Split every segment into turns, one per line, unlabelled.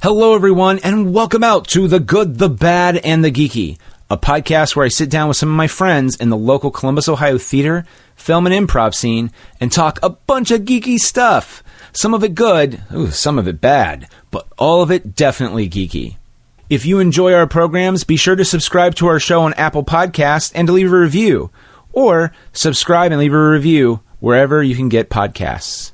Hello, everyone, and welcome out to The Good, the Bad, and the Geeky, a podcast where I sit down with some of my friends in the local Columbus, Ohio theater, film, and improv scene and talk a bunch of geeky stuff. Some of it good, some of it bad, but all of it definitely geeky. If you enjoy our programs, be sure to subscribe to our show on Apple Podcasts and to leave a review, or subscribe and leave a review wherever you can get podcasts.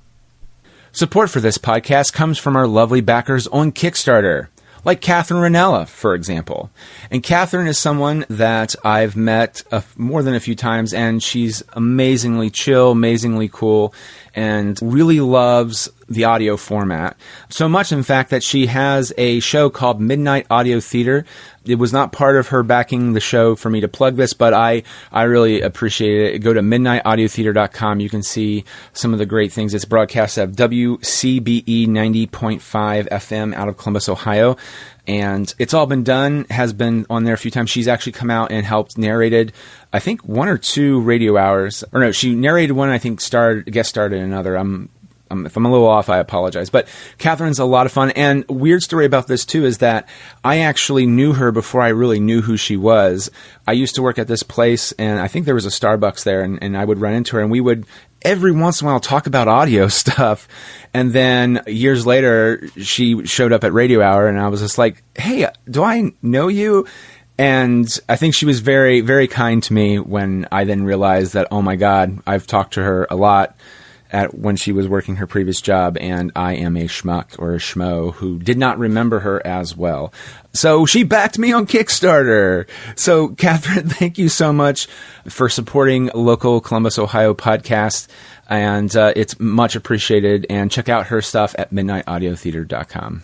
Support for this podcast comes from our lovely backers on Kickstarter, like Catherine Ranella, for example. And Catherine is someone that I've met more than a few times, and she's amazingly chill, amazingly cool, and really loves the audio format. So much, in fact, that she has a show called Midnight Audio Theater. It was not part of her backing the show for me to plug this, but I really appreciate it. Go to midnightaudiotheater.com. You can see some of the great things. It's broadcast at WCBE 90.5 FM out of Columbus, Ohio. And it's all been done, has been on there a few times. She's actually come out and helped narrated, I think, 1 or 2 radio hours. Or no, she narrated one, I think, guest starred in another. If I'm a little off, I apologize. But Catherine's a lot of fun. And weird story about this, too, is that I actually knew her before I really knew who she was. I used to work at this place, and I think there was a Starbucks there, and I would run into her, and we would every once in a while talk about audio stuff. And then years later, she showed up at Radio Hour, and I was just like, hey, do I know you? And I think she was very, very kind to me when I then realized that, oh my God, I've talked to her a lot when she was working her previous job, and I am a schmuck or a schmo who did not remember her as well. So she backed me on Kickstarter. So Catherine, thank you so much for supporting local Columbus, Ohio podcast, and it's much appreciated. And check out her stuff at midnightaudiotheater.com.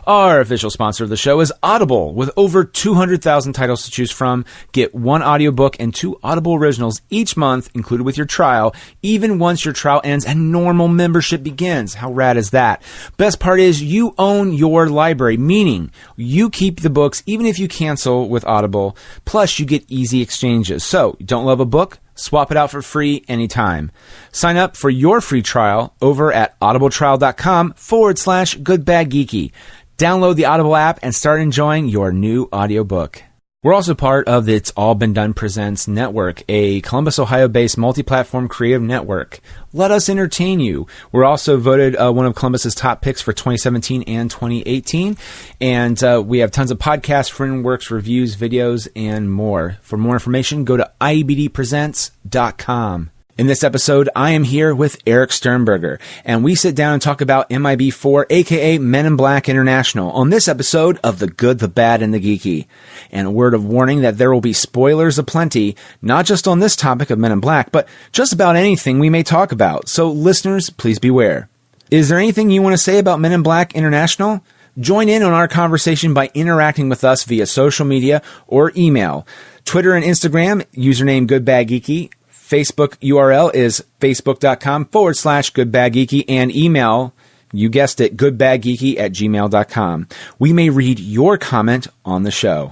Our official sponsor of the show is Audible. With over 200,000 titles to choose from, get 1 audiobook and 2 Audible originals each month included with your trial, even once your trial ends and normal membership begins. How rad is that? Best part is you own your library, meaning you keep the books even if you cancel with Audible. Plus, you get easy exchanges. So, you don't love a book? Swap it out for free anytime. Sign up for your free trial over at audibletrial.com/goodbadgeeky. Download the Audible app and start enjoying your new audiobook. We're also part of the It's All Been Done Presents Network, a Columbus, Ohio-based multi-platform creative network. Let us entertain you. We're also voted one of Columbus's top picks for 2017 and 2018. And we have tons of podcasts, frameworks, reviews, videos, and more. For more information, go to iebdpresents.com. In this episode, I am here with Erik Sternberger, and we sit down and talk about MIB 4, aka Men in Black International, on this episode of The Good, the Bad, and the Geeky. And a word of warning that there will be spoilers aplenty, not just on this topic of Men in Black, but just about anything we may talk about. So listeners, please beware. Is there anything you want to say about Men in Black International? Join in on our conversation by interacting with us via social media or email. Twitter and Instagram, username GoodBadGeeky. Facebook URL is facebook.com/goodbadgeeky, and email, you guessed it, goodbadgeeky@gmail.com. We may read your comment on the show.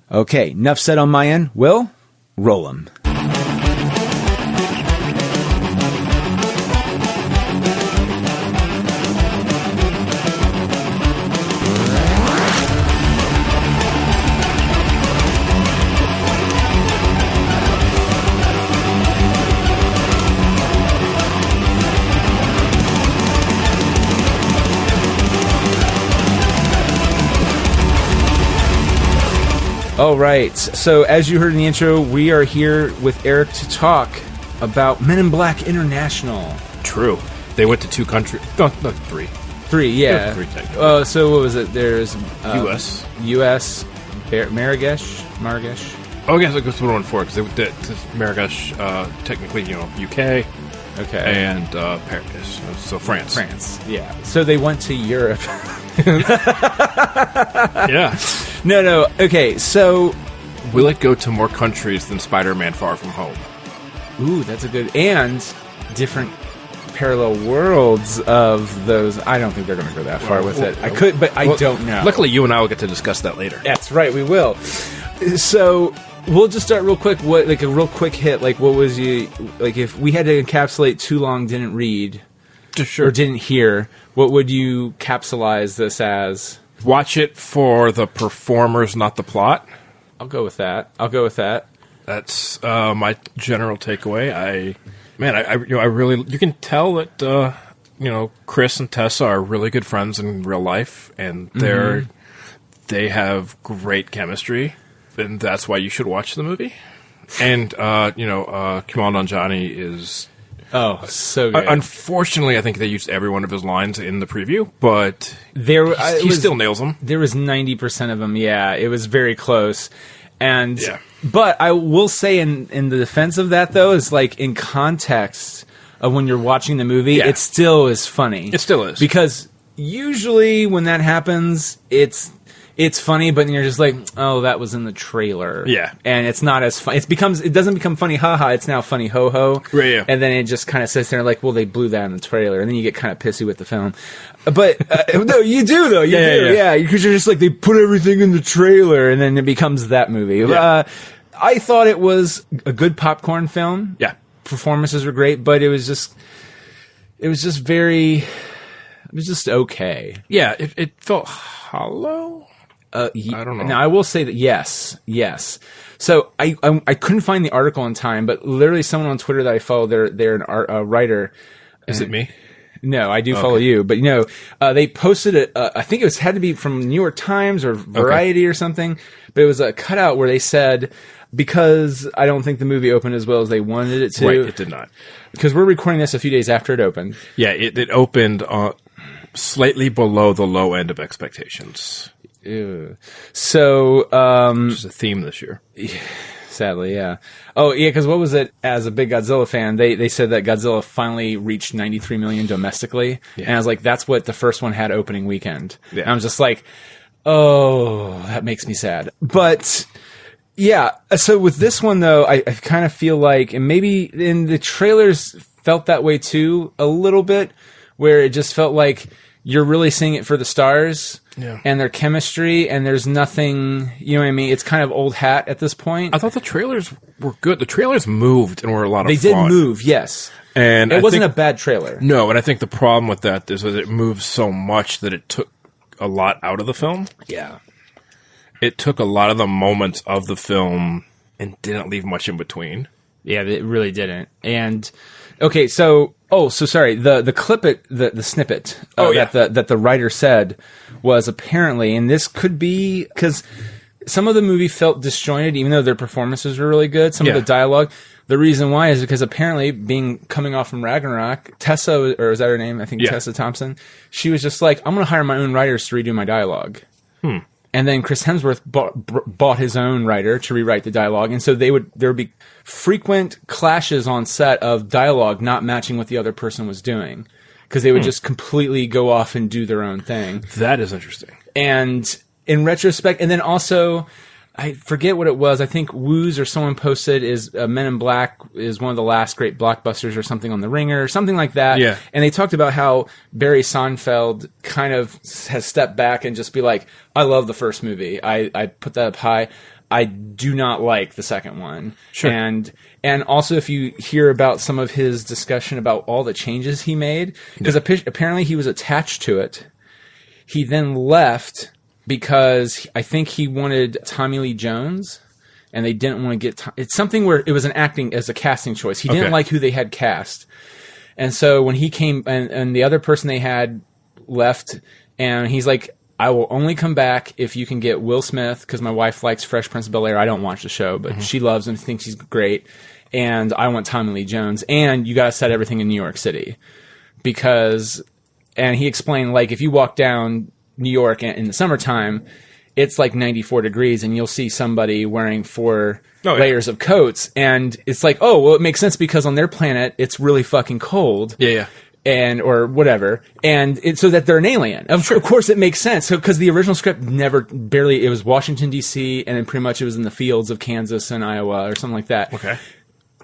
Okay, enough said on my end. Will, roll 'em. All right, so as you heard in the intro, we are here with Erik to talk about Men in Black International.
True. They went to 2 countries. No, 3.
3, yeah.
3 technically.
So what was it? There's
U.S.
Marrakesh.
Oh, I guess it goes to 114 because they went to Marrakesh, technically, UK.
Okay.
And Paris. So France.
Yeah. So they went to Europe.
Yeah.
No. Okay, so
will it go to more countries than Spider-Man Far From Home?
Ooh, that's a good... And different parallel worlds of those. I don't think they're going to go that far with it. I could, but I don't know.
Luckily, you and I will get to discuss that later.
That's right, we will. So... we'll just start real quick. What, like a real quick hit? Like, what was you like? If we had to encapsulate too long, didn't read,
sure,
or didn't hear, what would you capsulize this as?
Watch it for the performers, not the plot.
I'll go with that.
That's my general takeaway. I really, you can tell that Chris and Tessa are really good friends in real life, and they have great chemistry, and that's why you should watch the movie. And Kumail Nanjiani is
so good.
Unfortunately, I think they used every one of his lines in the preview, but he still nails them.
There was 90% of them. Yeah, it was very close. And but I will say in the defense of that, though, is like in context of when you're watching the movie, it still is funny.
It still is.
Because usually when that happens, it's funny, but then you're just like, oh, that was in the trailer.
Yeah.
And it's not as fun. It doesn't become funny, haha, it's now funny, ho-ho.
Right, yeah.
And then it just kind of sits there like, well, they blew that in the trailer. And then you get kind of pissy with the film. But, no, you do, though. You do. Yeah. Because you're just like, they put everything in the trailer, and then it becomes that movie. Yeah. I thought it was a good popcorn film.
Yeah.
Performances were great, but it was just okay.
Yeah, it felt hollow.
I
don't know.
Now I will say that yes. So I couldn't find the article in time, but literally someone on Twitter that I follow, they're a writer.
Is it me?
No, I do follow you, but they posted I think had to be from New York Times or Variety or something, but it was a cutout where they said, because I don't think the movie opened as well as they wanted it to.
Right, it did not.
Because we're recording this a few days after it opened.
Yeah, it opened slightly below the low end of expectations.
Ew. So,
which is a theme this year.
Sadly, yeah. Oh, yeah, because what was it? As a big Godzilla fan, they said that Godzilla finally reached 93 million domestically. Yeah. And I was like, that's what the first one had opening weekend. Yeah. And I was just like, oh, that makes me sad. But, yeah, so with this one, though, I kind of feel like, and maybe in the trailers felt that way too, a little bit, where it just felt like you're really seeing it for the stars. Yeah. And their chemistry, and there's nothing, you know what I mean? It's kind of old hat at this point.
I thought the trailers were good. The trailers moved and were a lot of
fun.
They
did move, yes.
And
it wasn't a bad trailer.
No, and I think the problem with that is that it moved so much that it took a lot out of the film.
Yeah.
It took a lot of the moments of the film and didn't leave much in between.
Yeah, it really didn't. And, okay, so sorry. The snippet that the writer said was apparently, and this could be because some of the movie felt disjointed, even though their performances were really good. Some of the dialogue. The reason why is because apparently, coming off from Ragnarok, Tessa, or is that her name? I think Tessa Thompson. She was just like, I'm going to hire my own writers to redo my dialogue. And then Chris Hemsworth bought his own writer to rewrite the dialogue, and so there would be frequent clashes on set of dialogue not matching what the other person was doing, because they would just completely go off and do their own thing.
That is interesting.
And in retrospect, and then also, I forget what it was. I think Wooz or someone posted is Men in Black is one of the last great blockbusters or something on The Ringer or something like that.
Yeah.
And they talked about how Barry Sonnenfeld kind of has stepped back and just be like, I love the first movie. I put that up high. I do not like the second one.
Sure.
And also if you hear about some of his discussion about all the changes he made, because apparently he was attached to it. He then left because I think he wanted Tommy Lee Jones, and they didn't want to get... It's something where it was an acting as a casting choice. He didn't like who they had cast. And so when he came, and the other person they had left, and he's like, I will only come back if you can get Will Smith, because my wife likes Fresh Prince of Bel-Air. I don't watch the show, but she loves him, thinks he's great. And I want Tommy Lee Jones. And you got to set everything in New York City. Because... And he explained, like, if you walk down New York in the summertime, it's like 94 degrees, and you'll see somebody wearing 4 layers of coats, and it's like, oh, well, it makes sense because on their planet it's really fucking cold.
Yeah.
And or whatever, and so that they're an alien. Of course, it makes sense. So because the original script it was Washington D.C. and then pretty much it was in the fields of Kansas and Iowa or something like that.
Okay.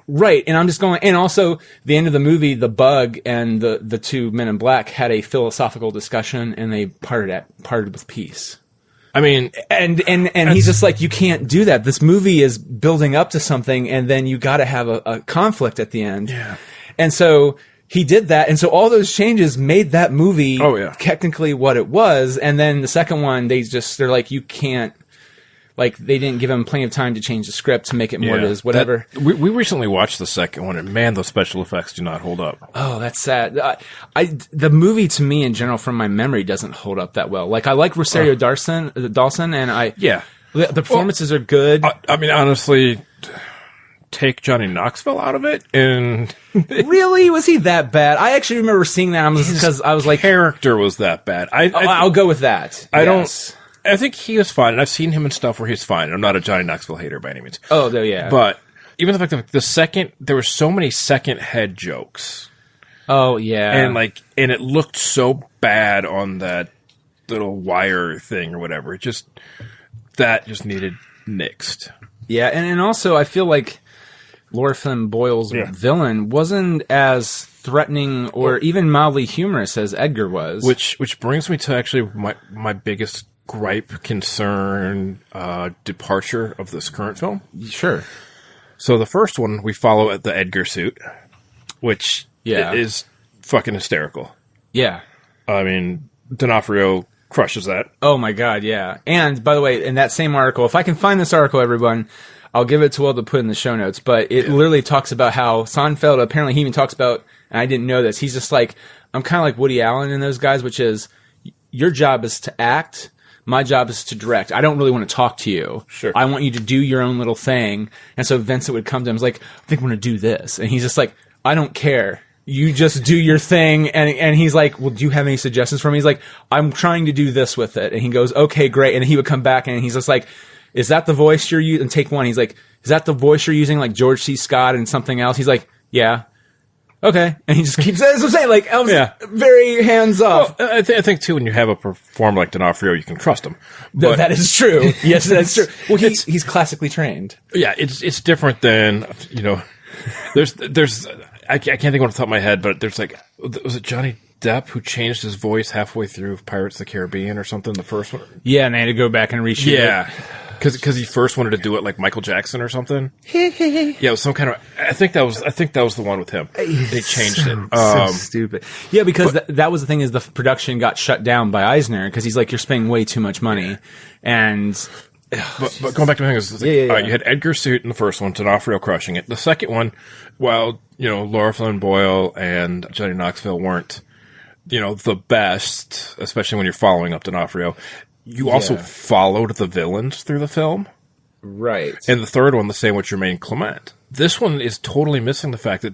Right, and I'm just going, and also the end of the movie, the Bug and the two Men in Black had a philosophical discussion, and they parted with peace.
I mean,
and he's just like, you can't do that. This movie is building up to something, and then you got to have a conflict at the end.
Yeah.
And so he did that, and so all those changes made that movie technically what it was. And then the second one, they're like, you can't, like, they didn't give him plenty of time to change the script to make it more to whatever.
We recently watched the second one, and man, those special effects do not hold up.
Oh, that's sad. The movie, to me, in general, from my memory, doesn't hold up that well. Like, I like Rosario Dawson, and the performances are good.
I mean, honestly, take Johnny Knoxville out of it, and
really, was he that bad? I actually remember seeing that because I was like,
character was that bad.
I'll go with that.
I think he was fine, and I've seen him in stuff where he's fine. I'm not a Johnny Knoxville hater by any means.
Oh, yeah.
But even the fact that there were so many second head jokes.
Oh, yeah.
And it looked so bad on that little wire thing or whatever. That just needed nixed.
Yeah, and also I feel like Laura Flynn Boyle's villain wasn't as threatening or even mildly humorous as Edgar was.
Which brings me to actually my biggest gripe, concern, departure of this current film.
Sure.
So the first one, we follow at the Edgar suit, which is fucking hysterical.
Yeah.
I mean, D'Onofrio crushes that.
Oh my god, yeah. And, by the way, in that same article, if I can find this article, everyone, I'll give it to Will to put in the show notes, but it literally talks about how Seinfeld, apparently he even talks about, and I didn't know this, he's just like, I'm kind of like Woody Allen and those guys, which is, your job is to act, my job is to direct. I don't really want to talk to you.
Sure.
I want you to do your own little thing. And so Vincent would come to him and was like, I think I'm going to do this. And he's just like, I don't care. You just do your thing. And he's like, well, do you have any suggestions for me? He's like, I'm trying to do this with it. And he goes, okay, great. And he would come back and he's just like, is that the voice you're using? And take one. He's like, is that the voice you're using, like George C. Scott and something else? He's like, yeah. Okay. And he just keeps, that's what I'm saying, like, Elm's very hands off.
Well, I think, too, when you have a performer like D'Onofrio, you can trust him.
But that is true. Yes, that's true. Well, he's classically trained.
Yeah, it's different than, there's I can't think off the top of my head, but there's like, was it Johnny Depp who changed his voice halfway through Pirates of the Caribbean or something, the first one?
Yeah, and they had to go back and reshoot it.
Yeah. Because he first wanted to do it like Michael Jackson or something. Yeah, it was some kind of. I think that was the one with him. They changed it.
So stupid. Yeah, because that was the thing, is the production got shut down by Eisner because he's like, you're spending way too much money. And
but going back to the thing, is you had Edgar suit in the first one, D'Onofrio crushing it. The second one, while Laura Flynn Boyle and Johnny Knoxville weren't the best, especially when you're following up D'Onofrio. You also followed the villains through the film.
Right.
And the third one, the same with Jermaine Clement. This one is totally missing the fact that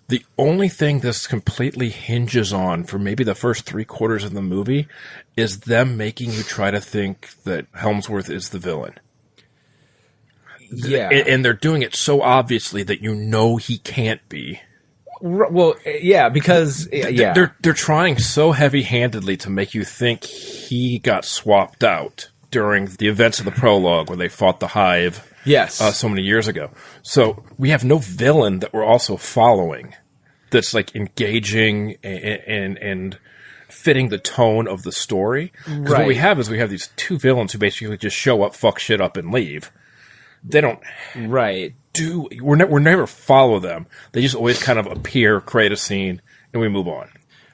the only thing this completely hinges on for maybe the first 3/4 of the movie is them making you try to think that Helmsworth is the villain.
Yeah.
And they're doing it so obviously that he can't be.
Well, yeah, because
they're trying so heavy-handedly to make you think he got swapped out during the events of the prologue where they fought the Hive.
Yes,
so many years ago. So we have no villain that we're also following that's like engaging and fitting the tone of the story. Because what we have is these two villains who basically just show up, fuck shit up, and leave. They don't we're never follow them. They just always kind of appear, create a scene, and we move on.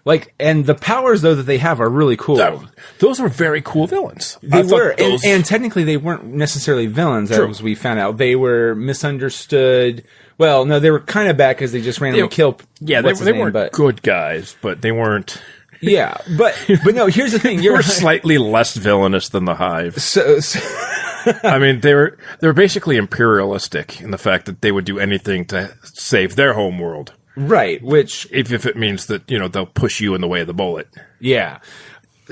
Like,
and the powers though that they have are really cool.
Those were very cool villains.
They were, and technically they weren't necessarily villains, as we found out. They were misunderstood. Well, no, they were kind of bad because they just randomly killed.
Yeah, they weren't good guys, but they weren't.
Yeah, but no. Here's the thing:
they were slightly less villainous than the Hive.
So
I mean, they were basically imperialistic in the fact that they would do anything to save their home world.
Right, which
if it means that they'll push you in the way of the bullet.
Yeah.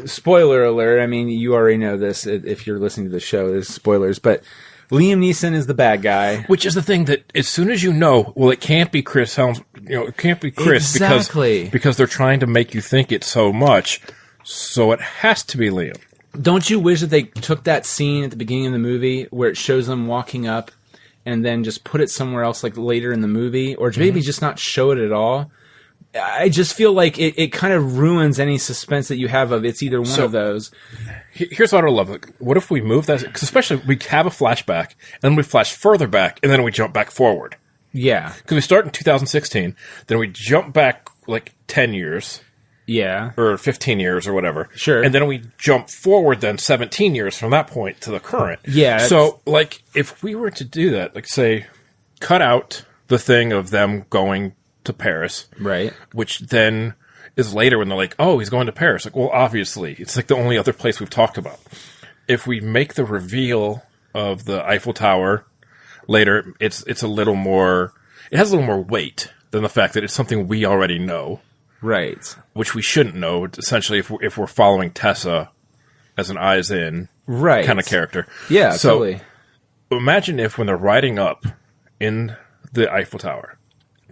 Spoiler alert. I mean, you already know this if you're listening to the show. There's spoilers, but Liam Neeson is the bad guy.
Which is the thing that as soon as it can't be Chris Helms. It can't be Chris because they're trying to make you think it so much. So it has to be Liam.
Don't you wish that they took that scene at the beginning of the movie where it shows them walking up and then just put it somewhere else, like later in the movie, or maybe just not show it at all? I just feel like it kind of ruins any suspense that you have of it's either one of those.
Here's what I love. What if we move that? Because especially we have a flashback, and then we flash further back, and then we jump back forward.
Yeah.
Because we start in 2016, then we jump back like 10 years.
Yeah.
Or 15 years or whatever.
Sure.
And then we jump forward then 17 years from that point to the current.
Yeah.
So, like, if we were to do that, like, say, cut out the thing of them going to Paris.
Right.
Which then is later when they're like, oh, he's going to Paris. Like, well, obviously. It's like the only other place we've talked about. If we make the reveal of the Eiffel Tower later, it's a little more... It has a little more weight than the fact that it's something we already know.
Right.
Which we shouldn't know, essentially, if we're following Tessa as an eyes-in kind of character.
Yeah,
so,
totally.
Imagine if when they're riding up in the Eiffel Tower,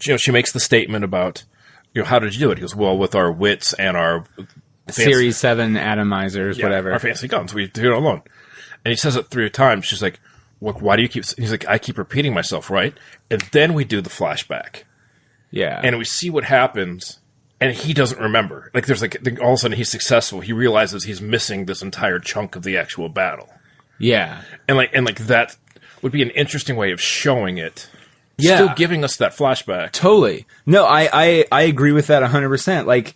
she makes the statement about, how did you do it? He goes, well, with our wits and our...
Series 7 atomizers, whatever.
Our fancy guns. We do it alone. And he says it 3 times. She's like, look, why do you keep... He's like, I keep repeating myself, right? And then we do the flashback.
Yeah.
And we see what happens... And he doesn't remember. Like, there's all of a sudden he's successful. He realizes he's missing this entire chunk of the actual battle.
Yeah.
And that would be an interesting way of showing it.
Yeah.
Still giving us that flashback.
Totally. No, I agree with that 100%. Like,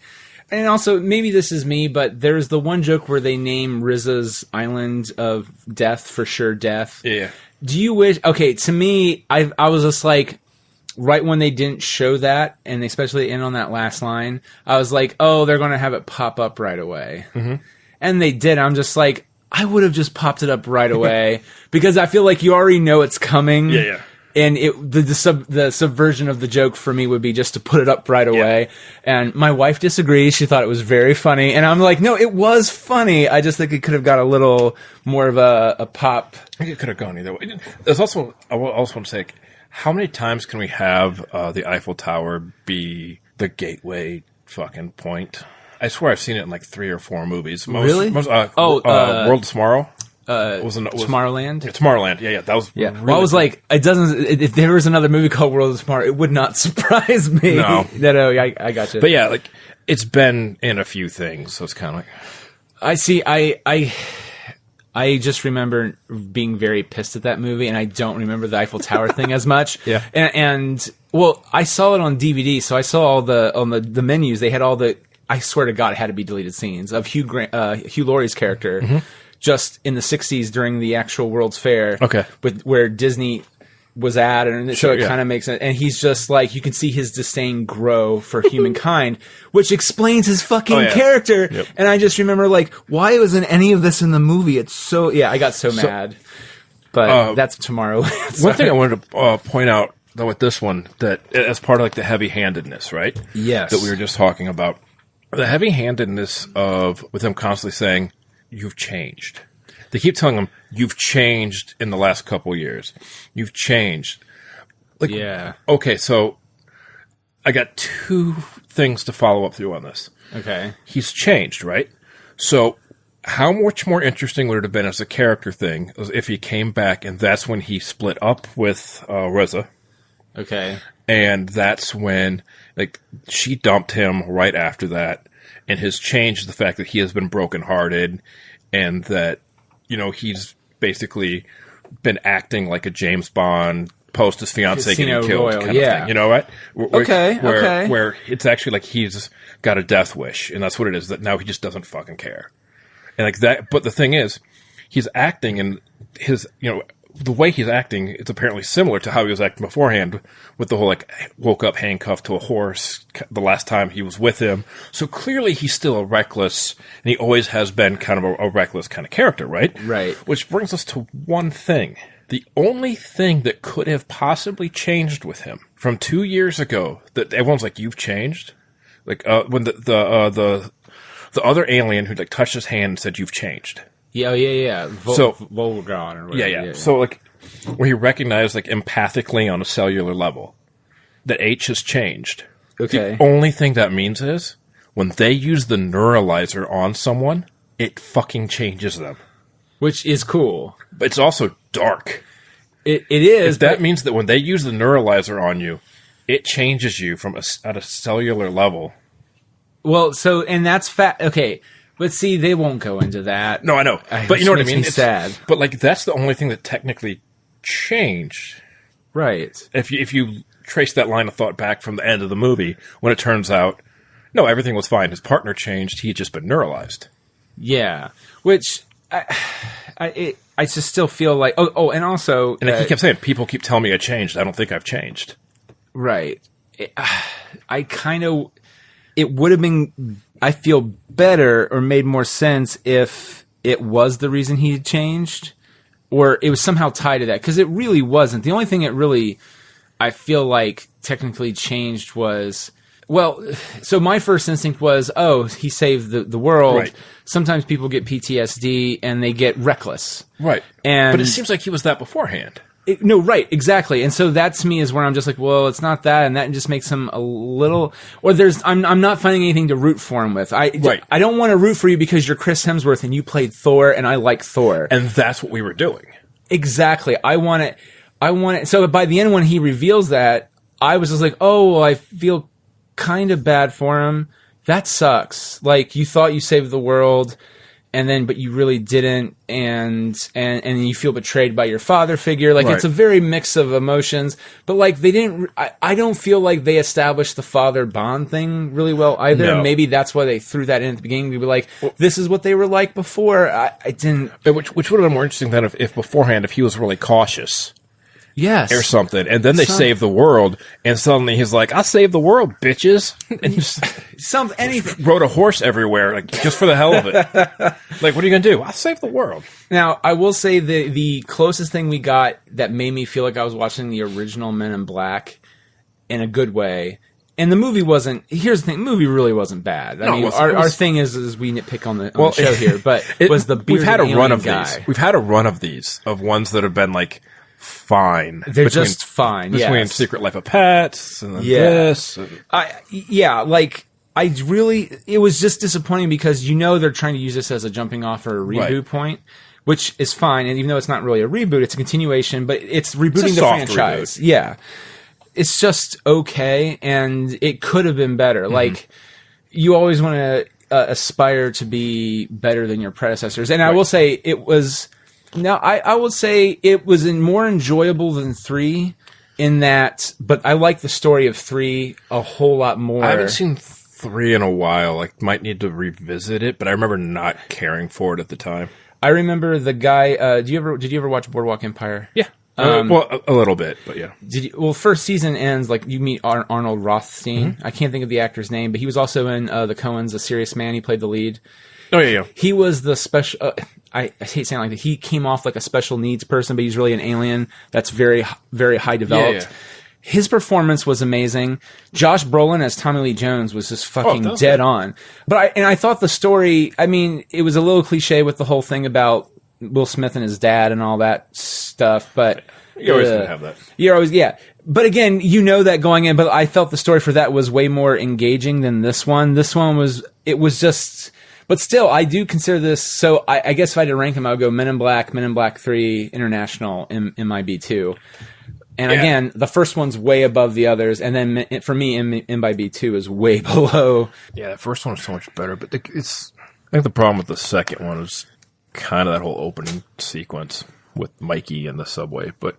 and also, maybe this is me, but there's the one joke where they name Rizza's island of death for sure death.
Yeah.
Do you wish... Okay, to me, I was just like... Right when they didn't show that, and especially in on that last line, I was like, oh, they're going to have it pop up right away. Mm-hmm. And they did. I'm just like, I would have just popped it up right away because I feel like you already know it's coming.
Yeah, yeah.
And the subversion of the joke for me would be just to put it up right away. Yeah. And my wife disagrees. She thought it was very funny. And I'm like, no, it was funny. I just think it could have got a little more of a pop.
I think it could have gone either way. There's also, I also want to say, how many times can we have the Eiffel Tower be the gateway fucking point? I swear I've seen it in like 3 or 4 movies.
Really?
World of Tomorrow?
Tomorrowland?
Yeah, Tomorrowland. Yeah. That was
yeah.
Really
well, I was
cool.
like, it doesn't. If there was another movie called World of Tomorrow, it would not surprise me.
No.
I got you.
But yeah, like, it's been in a few things, so it's kind of like...
I see, I just remember being very pissed at that movie, and I don't remember the Eiffel Tower thing as much.
Yeah.
And well, I saw it on DVD, so I saw all on the menus. They had all the. I swear to God, it had to be deleted scenes of Hugh Laurie's character, just in the '60s during the actual World's Fair.
Okay.
Where Disney was at, and so
Sure,
it kind of makes sense. And he's just like, you can see his disdain grow for humankind, which explains his fucking character.
Yep.
And I just remember, like, why wasn't any of this in the movie? It's so, I got so mad. But that's tomorrow.
One thing I wanted to point out, though, with this one, that as part of like the heavy-handedness, right?
Yes.
That we were just talking about. The heavy-handedness with them constantly saying, you've changed. They keep telling him, you've changed in the last couple years. You've changed. Like,
yeah.
Okay, so I got 2 things to follow up through on this.
Okay.
He's changed, right? So how much more interesting would it have been as a character thing if he came back and that's when he split up with Reza?
Okay.
And that's when, like, she dumped him right after that, and has changed the fact that he has been brokenhearted, and that, he's basically been acting like a James Bond post his fiancée getting killed kind of thing. You know what? Where it's actually like he's got a death wish, and that's what it is, that now he just doesn't fucking care. And like that, but the thing is, he's acting, and his, the way he's acting, it's apparently similar to how he was acting beforehand with the whole, like, woke up handcuffed to a horse the last time he was with him. So clearly he's still a reckless, and he always has been kind of a reckless kind of character, right?
Right.
Which brings us to one thing. The only thing that could have possibly changed with him from 2 years ago, that everyone's like, you've changed? Like, when the other alien who, like, touched his hand and said, you've changed.
Yeah. Volgon or whatever.
Yeah. So, like, where he recognized, like, empathically on a cellular level that H has changed.
Okay.
The only thing that means is when they use the neuralizer on someone, it fucking changes them.
Which is cool.
But it's also dark.
It is.
That means that when they use the neuralizer on you, it changes you from at a cellular level.
Well, so, and that's okay. But see, they won't go into that.
No, I know. But you know what I mean?
It's sad.
But, like, that's the only thing that technically changed.
Right.
If you trace that line of thought back from the end of the movie when it turns out, no, everything was fine. His partner changed. He had just been neuralized.
Yeah, which I just still feel like and also
and he kept saying, people keep telling me I changed. I don't think I've changed.
Right. It would have been, I feel, better or made more sense if it was the reason he had changed, or it was somehow tied to that, because it really wasn't. The only thing it really, I feel like, technically changed was, well, so my first instinct was, he saved the world.
Right.
Sometimes people get PTSD and they get reckless. Right.
But it seems like he was that beforehand.
No, right, exactly. And so that to me is where I'm just like, well, it's not that, and that just makes him a little, or I'm not finding anything to root for him with. I don't want to root for you because you're Chris Hemsworth and you played Thor and I like Thor.
And that's what we were doing.
Exactly. I want it. So by the end when he reveals that, I was just like, I feel kind of bad for him. That sucks. Like, you thought you saved the world, but you really didn't, and you feel betrayed by your father figure. Like, It's a very mix of emotions, but like they didn't. I don't feel like they established the father bond thing really well either. No. Maybe that's why they threw that in at the beginning to be like, this is what they were like before. I didn't.
Which would have been more interesting than if beforehand, if he was really cautious.
Yes.
Or something. And then they save the world, and suddenly he's like, I saved the world, bitches. And just
anything.
Rode a horse everywhere, like, just for the hell of it. Like, what are you going to do? I saved the world.
Now, I will say the closest thing we got that made me feel like I was watching the original Men in Black in a good way. And the movie wasn't, here's the thing, the movie really wasn't bad. I mean, our thing is we nitpick on the show here, but it was the bearded alien guy.
We've had a run of these, of ones that have been like, fine.
They're just fine.
Between Secret Life of Pets and this. And
it was just disappointing because they're trying to use this as a jumping off or a reboot point, which is fine. And even though it's not really a reboot, it's a continuation, but it's rebooting the franchise. Reboot. Yeah. It's just okay, and it could have been better. Mm-hmm. Like, you always want to aspire to be better than your predecessors. And I will say it was... Now, I will say it was more enjoyable than 3 in that, but I like the story of 3 a whole lot more.
I haven't seen 3 in a while. I might need to revisit it, but I remember not caring for it at the time.
I remember the guy, did you ever watch Boardwalk Empire?
Yeah. Well, a little bit, but yeah.
First season ends, like, you meet Arnold Rothstein. Mm-hmm. I can't think of the actor's name, but he was also in the Coens, A Serious Man. He played the lead.
Oh, yeah.
He was the special... I hate saying like that. He came off like a special needs person, but he's really an alien that's very, very high developed. Yeah. His performance was amazing. Josh Brolin as Tommy Lee Jones was just fucking dead on. But I thought the story, I mean, it was a little cliche with the whole thing about Will Smith and his dad and all that stuff, but...
You're always going to have that.
You're always, yeah. But again, that going in, but I felt the story for that was way more engaging than this one. This one was just... But still, I do consider this, so I guess if I had to rank them, I would go Men in Black 3, International, MIB 2. And again, the first one's way above the others, and then for me, MIB 2 is way below.
Yeah, the first one was so much better, but I think the problem with the second one is kind of that whole opening sequence with Mikey and the subway. But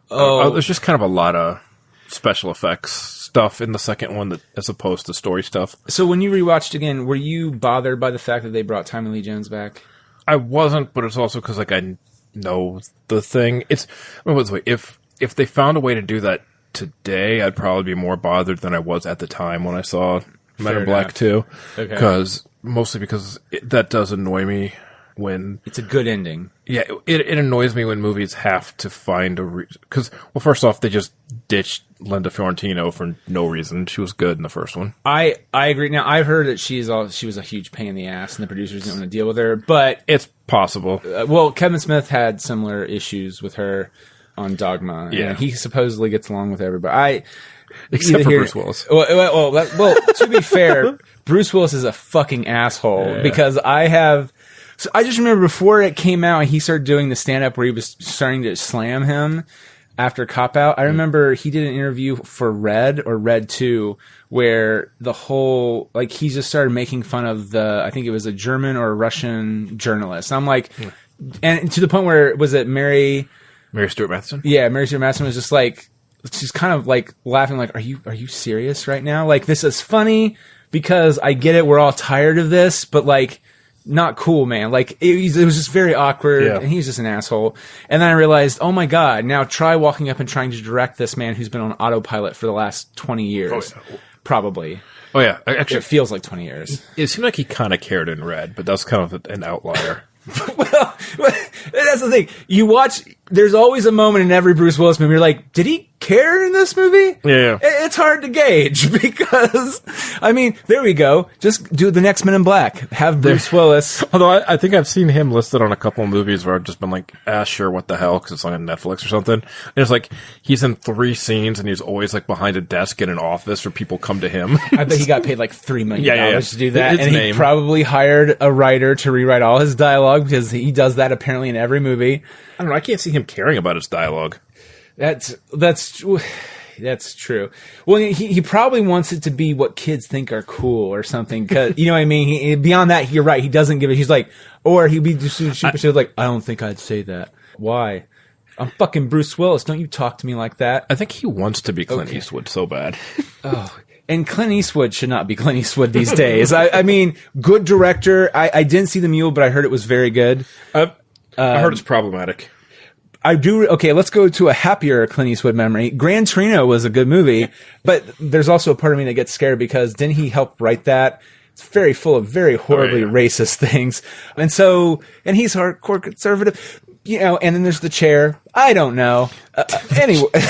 there's just kind of a lot of special effects stuff in the second one as opposed to story stuff.
So when you rewatched again, were you bothered by the fact that they brought Tommy Lee Jones back?
I wasn't, but it's also because like I know the thing. If they found a way to do that today, I'd probably be more bothered than I was at the time when I saw Men in Black 2. Okay. Mostly because that does annoy me when...
It's a good ending.
Yeah, it annoys me when movies have to find a reason. Because, well, first off, they just ditched Linda Fiorentino for no reason. She was good in the first one.
I agree. Now, I've heard that she was a huge pain in the ass, and the producers didn't want to deal with her, but...
It's possible.
Kevin Smith had similar issues with her on Dogma. Yeah. And he supposedly gets along with everybody.
Except for Bruce Willis.
Well, to be fair, Bruce Willis is a fucking asshole, because So I just remember before it came out, he started doing the stand-up where he was starting to slam him after Cop Out. I remember he did an interview for Red 2 where the whole, like, he just started making fun of I think it was a German or a Russian journalist. And I'm like, and to the point where, was it Mary
Stuart Matheson?
Yeah, Mary Stuart Matheson was just like, she's kind of like laughing, like, are you serious right now? Like, this is funny because I get it. We're all tired of this, but like, not cool, man. Like, it was just very awkward, and he's just an asshole. And then I realized, oh my God, now try walking up and trying to direct this man who's been on autopilot for the last 20 years. Oh, yeah. Probably.
Oh, yeah. Actually,
it feels like 20 years.
It seemed like he kind of cared in Red, but that's kind of an outlier.
Well, that's the thing. You watch, there's always a moment in every Bruce Willis movie, you're like, did he care in this movie?
Yeah.
It's hard to gauge because, I mean, there we go. Just do the next Men in Black. Have Bruce Willis.
Although I think I've seen him listed on a couple of movies where I've just been like, sure, what the hell, because it's on Netflix or something. And it's like, he's in 3 scenes and he's always like behind a desk in an office where people come to him.
I bet he got paid like $3 million to do that.
His
and
name.
He probably hired a writer to rewrite all his dialogue because he does that apparently in every movie.
I don't know. I can't see him caring about his dialogue.
That's true. Well, he probably wants it to be what kids think are cool or something. Cause, you know what I mean? Beyond that, you're right. He doesn't give it. He's like, or he'd be just super like, I don't think I'd say that. Why? I'm fucking Bruce Willis. Don't you talk to me like that.
I think he wants to be Clint Eastwood so bad.
Oh, and Clint Eastwood should not be Clint Eastwood these days. I mean, good director. I didn't see The Mule, but I heard it was very good.
I heard it's problematic.
I do. Okay, let's go to a happier Clint Eastwood memory. Gran Torino was a good movie, but there's also a part of me that gets scared because didn't he help write that? It's very full of very horribly racist things. And so, and he's hardcore conservative, you know, and then there's the chair. I don't know. Anyway. Okay.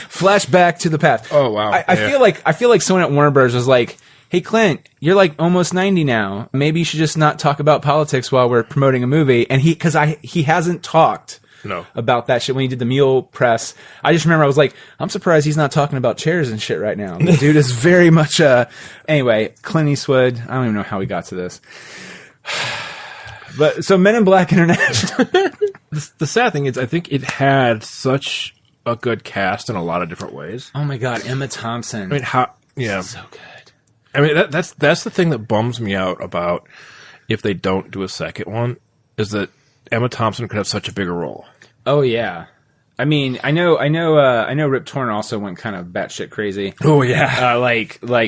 Flashback to the past.
Oh, wow.
I feel like someone at Warner Bros. Was like, hey, Clint, you're like almost 90 now. Maybe you should just not talk about politics while we're promoting a movie. And he hasn't talked about that shit when he did the Mule press. I just remember I was like, I'm surprised he's not talking about chairs and shit right now. The dude is very much anyway, Clint Eastwood. I don't even know how we got to this. But so Men in Black International.
The sad thing is I think it had such a good cast in a lot of different ways.
Oh my God, Emma Thompson.
I mean, how? Yeah.
So good.
I mean, that's the thing that bums me out about if they don't do a second one, is that Emma Thompson could have such a bigger role.
Oh yeah, I mean, I know. Rip Torn also went kind of batshit crazy.
Oh yeah,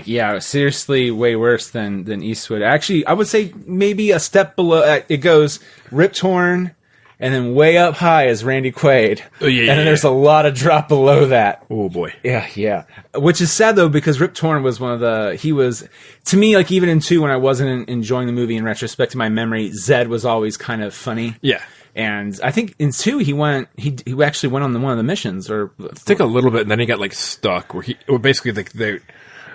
yeah, seriously, way worse than Eastwood. Actually, I would say maybe a step below. It goes Rip Torn. And then way up high is Randy Quaid.
Oh, yeah,
and then there's a lot of drop below that.
Oh, boy.
Yeah. Which is sad, though, because Rip Torn was to me, like, even in 2, when I wasn't enjoying the movie in retrospect to my memory, Zed was always kind of funny.
Yeah.
And I think in 2, he actually went on one of the missions. I
think a little bit, and then he got, like, stuck, where basically,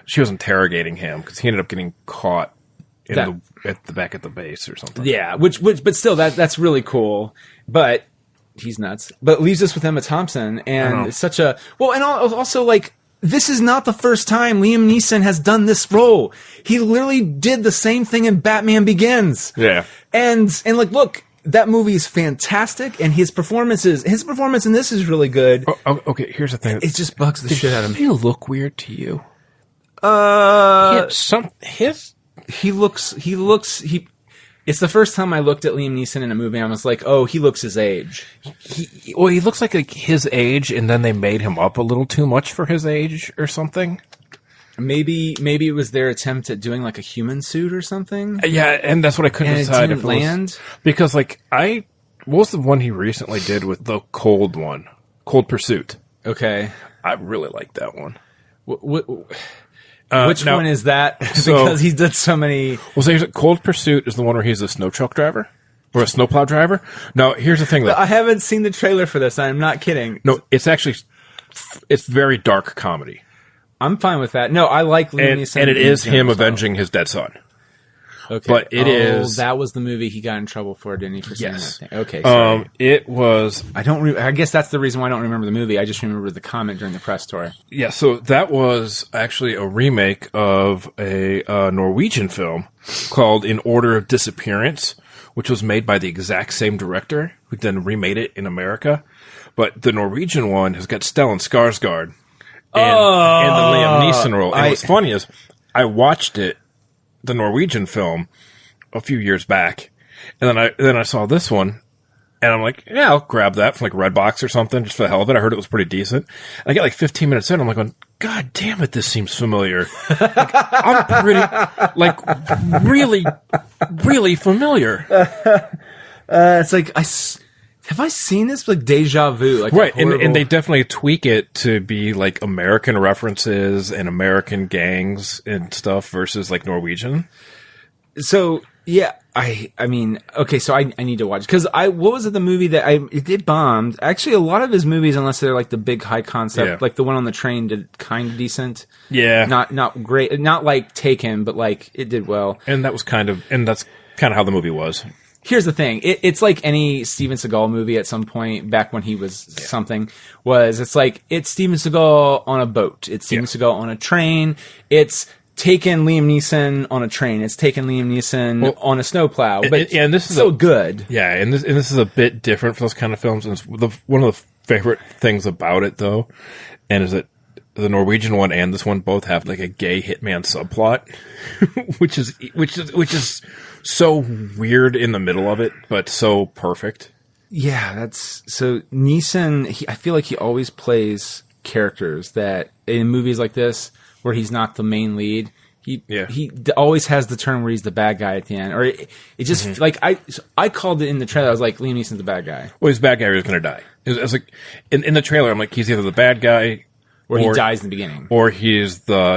she was interrogating him, because he ended up getting caught at the back at the base or something.
Yeah, but still, that's really cool. But he's nuts. But it leaves us with Emma Thompson, and it's such a and also like this is not the first time Liam Neeson has done this role. He literally did the same thing in Batman Begins.
Yeah,
and like look. That movie is fantastic, and his performance in this is really good.
Oh, okay, here's the thing.
It just bugs the shit out of me.
Does he look weird to you?
It's the first time I looked at Liam Neeson in a movie and I was like, oh, he looks his age.
He looks like his age, and then they made him up a little too much for his age or something. Maybe it was their attempt at doing like a human suit or something. Yeah, and that's what I couldn't decide.
It didn't land.
Because like what was the one he recently did with the Cold one? Cold Pursuit.
Okay.
I really liked that one.
Which one is that? Because he did so many.
Well, so Cold Pursuit is the one where he's a snow truck driver or a snowplow driver. Now, here's the thing: that
I haven't seen the trailer for this. I'm not kidding.
No, it's very dark comedy.
I'm fine with that. No, I like Liam Neeson,
and it is him avenging his dead son.
Okay,
but it is.
That was the movie he got in trouble for, didn't he? For saying that thing? Okay,
sorry. It was.
I guess that's the reason why I don't remember the movie. I just remember the comment during the press tour.
Yeah, so that was actually a remake of a Norwegian film called In Order of Disappearance, which was made by the exact same director who then remade it in America. But the Norwegian one has got Stellan Skarsgård and the Liam Neeson role. And what's funny is I watched the Norwegian film a few years back, and then I saw this one, And I'm like, yeah, I'll grab that from like Redbox or something just for the hell of it. I heard it was pretty decent. And I get like 15 minutes in, I'm like going, God damn it, this seems familiar. Like, I'm pretty, like, really, really familiar.
It's like, have I seen this? Like deja vu. Like
right, and they definitely tweak it to be like American references and American gangs and stuff versus like Norwegian.
So, yeah, I mean, okay, so I need to watch, because what was it, the movie that it bombed? Actually, a lot of his movies, unless they're like the big high concept, like the one on the train did kind of decent. Yeah. Not great, not like Taken, but like it did well.
And that's kind of how the movie was.
Here's the thing. It's like any Steven Seagal movie at some point back when he was something, it's like, it's Steven Seagal on a boat. It's Steven Seagal on a train. It's taken Liam Neeson on a train. It's taken Liam Neeson on a snowplow. But
and this is
so good.
Yeah, and this is a bit different for those kind of films. And it's one of the favorite things about it, though, and is that the Norwegian one and this one both have like a gay hitman subplot, which is so weird in the middle of it, but so perfect.
Yeah, that's so Neeson. I feel like he always plays characters that in movies like this, where he's not the main lead, he always has the turn where he's the bad guy at the end, or it just like I called it in the trailer. I was like, Liam Neeson's the bad guy.
Well, he's the bad guy, or he's going to die. It was like in the trailer, I'm like, he's either the bad guy,
or he dies in the beginning,
or he's the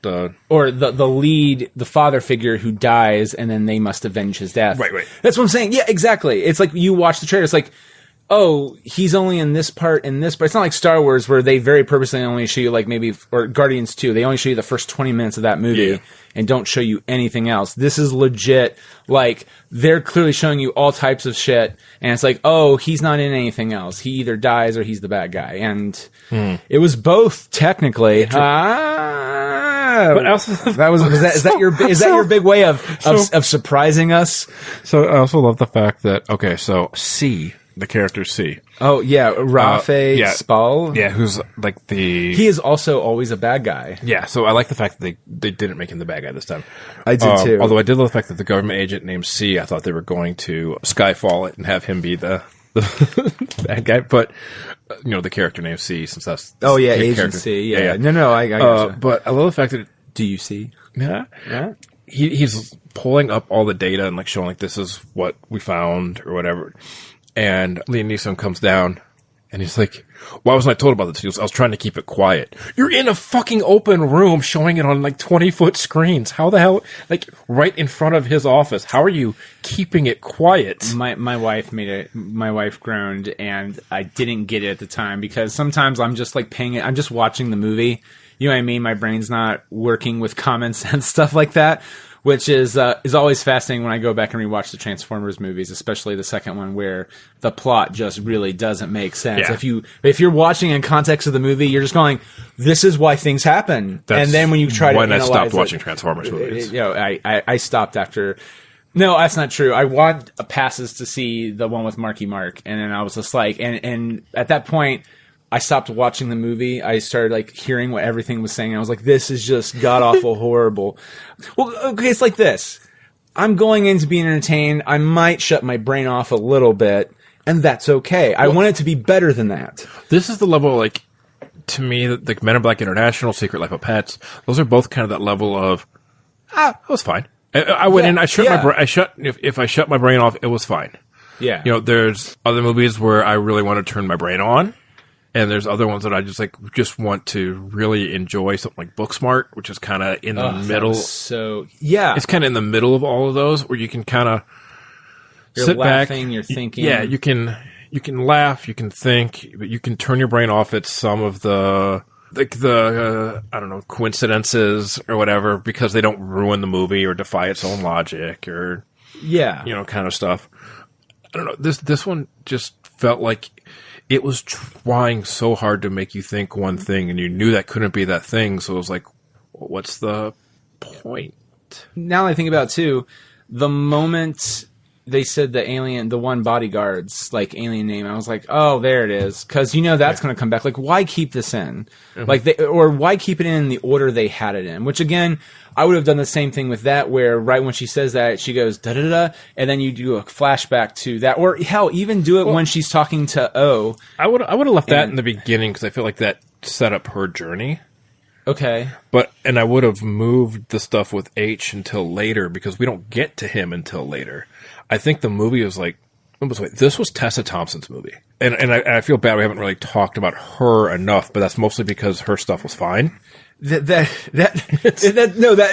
lead, the father figure who dies, and then they must avenge his death.
Right.
That's what I'm saying. Yeah, exactly. It's like you watch the trailer. It's like, oh, he's only in this part and this part. It's not like Star Wars where they very purposely only show you like maybe, or Guardians 2, they only show you the first 20 minutes of that movie and don't show you anything else. This is legit. Like, they're clearly showing you all types of shit, and it's like, oh, he's not in anything else. He either dies or he's the bad guy. And it was both, technically.
But also,
is that your big way of surprising us?
So I also love the fact that, okay, so C, the character C.
Oh, yeah, Rafe Spall.
Yeah, who's like
He is also always a bad guy.
Yeah, so I like the fact that they didn't make him the bad guy this time.
I did too.
Although I did love the fact that the government agent named C, I thought they were going to Skyfall it and have him be the bad guy. But, the character named C, since that's...
Oh, yeah, Agent C. Yeah. No, I gotcha.
But I love the fact that...
Do you see?
Yeah. He's pulling up all the data and like showing like this is what we found or whatever. And Liam Neeson comes down and he's like, why wasn't I told about this? He goes, I was trying to keep it quiet. You're in a fucking open room showing it on like 20-foot screens. How the hell, like right in front of his office, how are you keeping it quiet?
My wife groaned, and I didn't get it at the time because sometimes I'm just like I'm just watching the movie. You know what I mean? My brain's not working with common sense stuff like that, which is always fascinating when I go back and rewatch the Transformers movies, especially the second one, where the plot just really doesn't make sense.
Yeah.
If you're watching in context of the movie, you're just going, "This is why things happen." And then when you try to analyze,
when I stopped watching Transformers movies,
I stopped after. No, that's not true. I want passes to see the one with Marky Mark, and then I was just like, and at that point, I stopped watching the movie. I started like hearing what everything was saying. I was like, this is just god awful horrible. Well, okay, it's like this. I'm going in to be entertained. I might shut my brain off a little bit, and that's okay. I want it to be better than that.
This is the level, like, to me, like Men in Black International, Secret Life of Pets, those are both kind of that level of, it was fine. I went in, I shut my brain, if I shut my brain off, it was fine.
Yeah.
There's other movies where I really want to turn my brain on. And there's other ones that I just want to really enjoy, something like Booksmart, which is kind of in the middle. It's kind of in the middle of all of those, where you can kind of sit
laughing,
back.
You're thinking.
Yeah, you can laugh, you can think, but you can turn your brain off at some of the I don't know, coincidences or whatever, because they don't ruin the movie or defy its own logic or kind of stuff. I don't know. This one just felt like it was trying so hard to make you think one thing, and you knew that couldn't be that thing. So it was like, what's the point?
Now I think about it too, the moment they said the one bodyguard's like alien name, I was like, oh, there it is, because that's going to come back. Like, why keep this in? Or why keep it in the order they had it in? Which again, I would have done the same thing with that, where right when she says that, she goes da da da, and then you do a flashback to that, or hell, even do it when she's talking to O.
I would have left that in the beginning because I feel like that set up her journey.
Okay.
And I would have moved the stuff with H until later because we don't get to him until later. I think the movie was like, this was Tessa Thompson's movie. And I feel bad we haven't really talked about her enough, but that's mostly because her stuff was fine.
That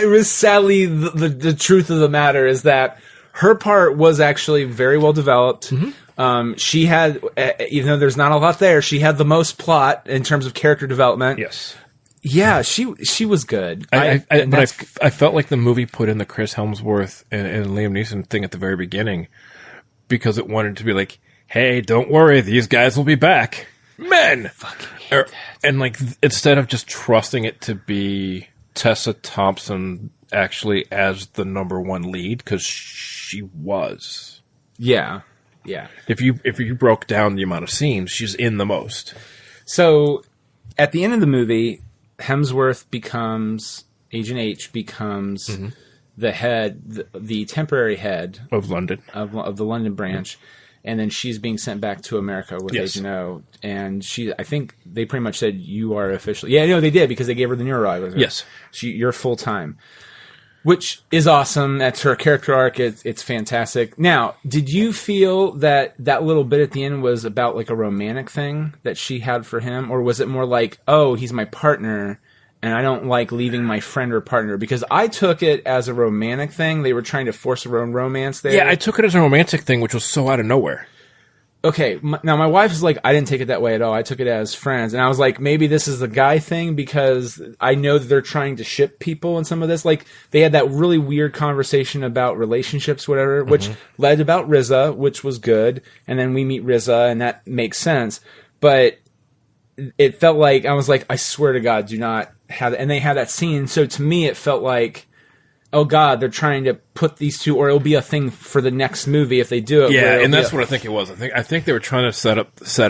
was sadly the truth of the matter is that her part was actually very well developed. Mm-hmm. She had, even though there's not a lot there, she had the most plot in terms of character development.
Yes.
Yeah, she was good.
I felt like the movie put in the Chris Hemsworth and Liam Neeson thing at the very beginning because it wanted to be like, hey, don't worry, these guys will be back. Men! And like, instead of just trusting it to be Tessa Thompson actually as the number one lead, because she was.
Yeah.
If you broke down the amount of scenes, she's in the most.
So, at the end of the movie, Hemsworth becomes, Agent H becomes the head, the temporary head
of London,
of the London branch, and then she's being sent back to America with Agent O. And I think they pretty much said, you are officially, they did, because they gave her the neuro.
Yes.
You're full time. Which is awesome. That's her character arc. It's fantastic. Now, did you feel that little bit at the end was about like a romantic thing that she had for him? Or was it more like, oh, he's my partner and I don't like leaving my friend or partner? Because I took it as a romantic thing. They were trying to force their own romance there.
Yeah, I took it as a romantic thing, which was so out of nowhere.
Okay, now my wife is like, I didn't take it that way at all. I took it as friends. And I was like, maybe this is the guy thing because I know that they're trying to ship people in some of this. Like, they had that really weird conversation about relationships, whatever, which led about Riza, which was good. And then we meet Riza, and that makes sense. But it felt like, I was like, I swear to God, do not have it. And they had that scene. So to me, it felt like, oh God, they're trying to put these two, or it'll be a thing for the next movie if they do it.
Yeah, and that's what I think it was. I think they were trying to set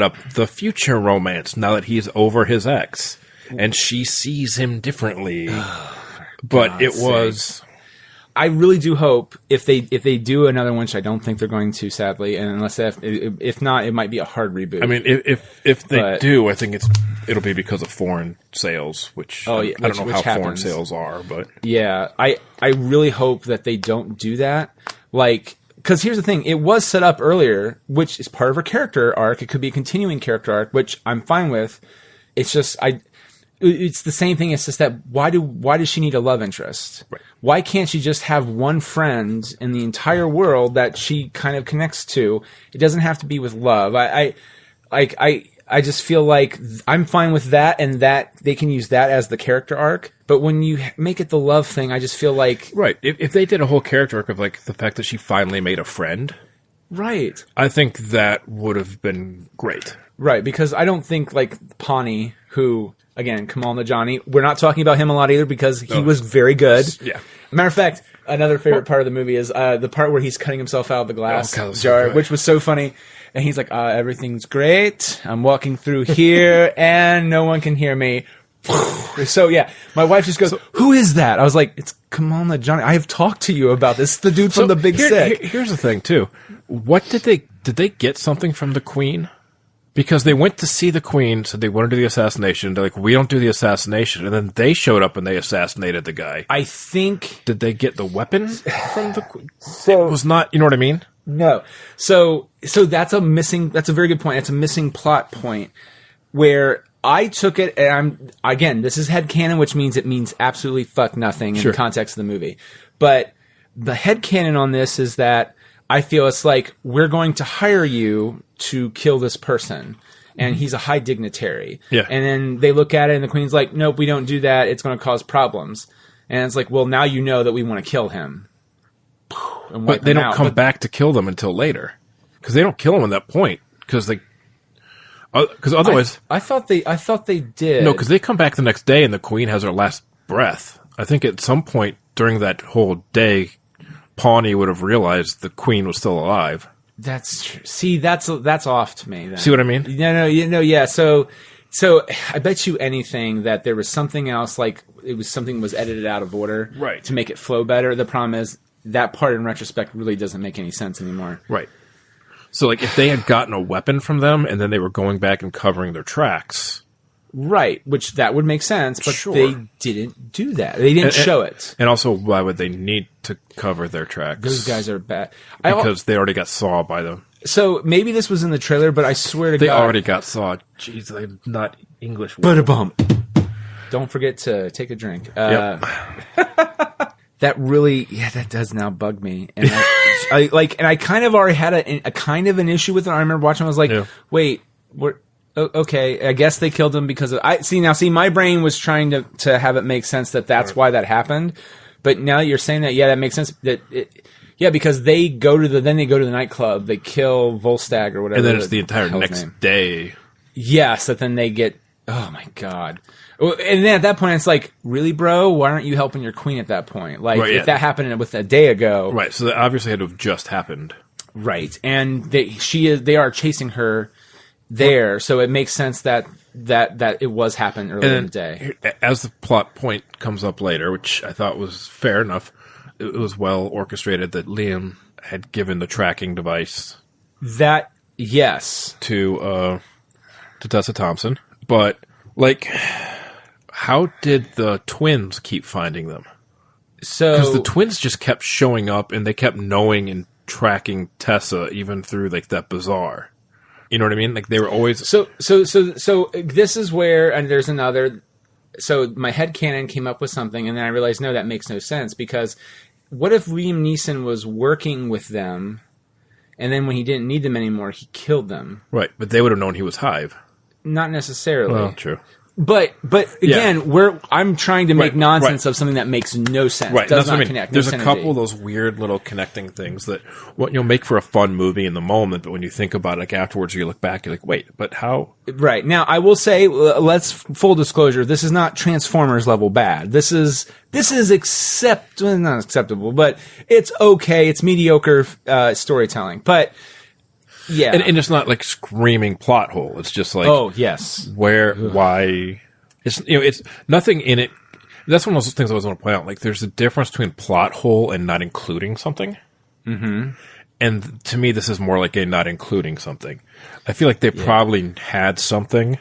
up the future romance now that he's over his ex, and she sees him differently. But it was.
I really do hope if they do another one, which I don't think they're going to, sadly, and unless if not, it might be a hard reboot.
I mean, if they do, I think it'll be because of foreign sales, which I don't know how foreign sales are, but
yeah, I really hope that they don't do that. Like, because here's the thing, it was set up earlier, which is part of her character arc. It could be a continuing character arc, which I'm fine with. It's just it's the same thing. It's just that why does she need a love interest?
Right.
Why can't she just have one friend in the entire world that she kind of connects to? It doesn't have to be with love. I just feel like I'm fine with that, and that they can use that as the character arc. But when you make it the love thing, I just feel like
right. If they did a whole character arc of like the fact that she finally made a friend,
right?
I think that would have been great.
Right, because I don't think like Pawnee, who. Again, Kamal Najani. We're not talking about him a lot either because he was very good.
Yeah.
Matter of fact, another favorite part of the movie is the part where he's cutting himself out of the glass jar, which was so funny. And he's like, everything's great. I'm walking through here and no one can hear me. So, yeah, my wife just goes, who is that? I was like, it's Kamal Najani. I have talked to you about this. It's the dude from The Big Sick.
Here's the thing, too. What did they get something from the Queen? Because they went to see the Queen, said they want to do the assassination. They're like, we don't do the assassination. And then they showed up and they assassinated the guy.
I think...
Did they get the weapon from the Queen? So, it was not, you know what I mean?
No. So that's a very good point. That's a missing plot point where I took it, and again, this is headcanon, which means it means absolutely fuck nothing in the context of the movie. But the headcanon on this is that I feel it's like, we're going to hire you to kill this person. And he's a high dignitary. Yeah. And then they look at it and the Queen's like, nope, we don't do that. It's going to cause problems. And it's like, well, now you know that we want to kill him.
But they don't come back to kill them until later. Because they don't kill him at that point. Because otherwise...
I thought they did.
No, because they come back the next day and the Queen has her last breath. I think at some point during that whole day... Pawnee would have realized the queen was still alive.
That's true. See, that's off to me. Then.
See what I mean?
Yeah. So I bet you anything that there was something else, like something was edited out of order,
right,
to make it flow better. The problem is that part in retrospect really doesn't make any sense anymore.
Right. So, like, if they had gotten a weapon from them and then they were going back and covering their tracks.
Right, which that would make sense, but
sure,
they didn't do that. They didn't show it.
And also, why would they need to cover their tracks?
Those guys are bad.
Because they already got saw by them.
So, maybe this was in the trailer, but I swear to God.
They already got saw. Jeez, I'm not English.
Ba-da-bump. Don't forget to take a drink. Yep. That really, that does now bug me. And I kind of already had a kind of an issue with it. I remember watching. I was like, wait, okay. I guess they killed him because of. See, my brain was trying to have it make sense that's why that happened. But now that you're saying that, that makes sense. Because they go to the nightclub, they kill Volstagg or whatever,
and then it's the entire next day.
Yes, that then they get. Oh my God. And then at that point, it's like, really, bro? Why aren't you helping your queen at that point? Like, if that happened with a day ago.
Right, so that obviously had to have just happened.
Right, and they are chasing her there, so it makes sense that it was happened earlier in the day.
As the plot point comes up later, which I thought was fair enough, it was well orchestrated that Liam had given the tracking device.
That, yes.
To Tessa Thompson. But, like, how did the twins keep finding them? Because the twins just kept showing up, and they kept knowing and tracking Tessa even through, like, that bazaar. You know what I mean? Like, they were always...
So this is where, and there's another... So my headcanon came up with something, and then I realized, no, that makes no sense, because what if Liam Neeson was working with them, and then when he didn't need them anymore, he killed them?
Right, but they would have known he was Hive.
Not necessarily.
Well, true.
But again, I'm trying to make nonsense of something that makes no sense.
Right,
does
that's
not
what I mean.
connect.
There's a couple of those weird little connecting things that make for a fun movie in the moment, but when you think about it, like afterwards, you look back, you're like, wait, but how?
Right now, I will say, let's full disclosure. This is not Transformers level bad. This is not acceptable, but it's okay. It's mediocre storytelling, but. Yeah,
and it's not like screaming plot hole. It's just like,
oh yes,
why? It's nothing in it. That's one of those things I always want to point out. Like, there's a difference between plot hole and not including something. Mm-hmm. And to me, this is more like a not including something. I feel like they probably had something,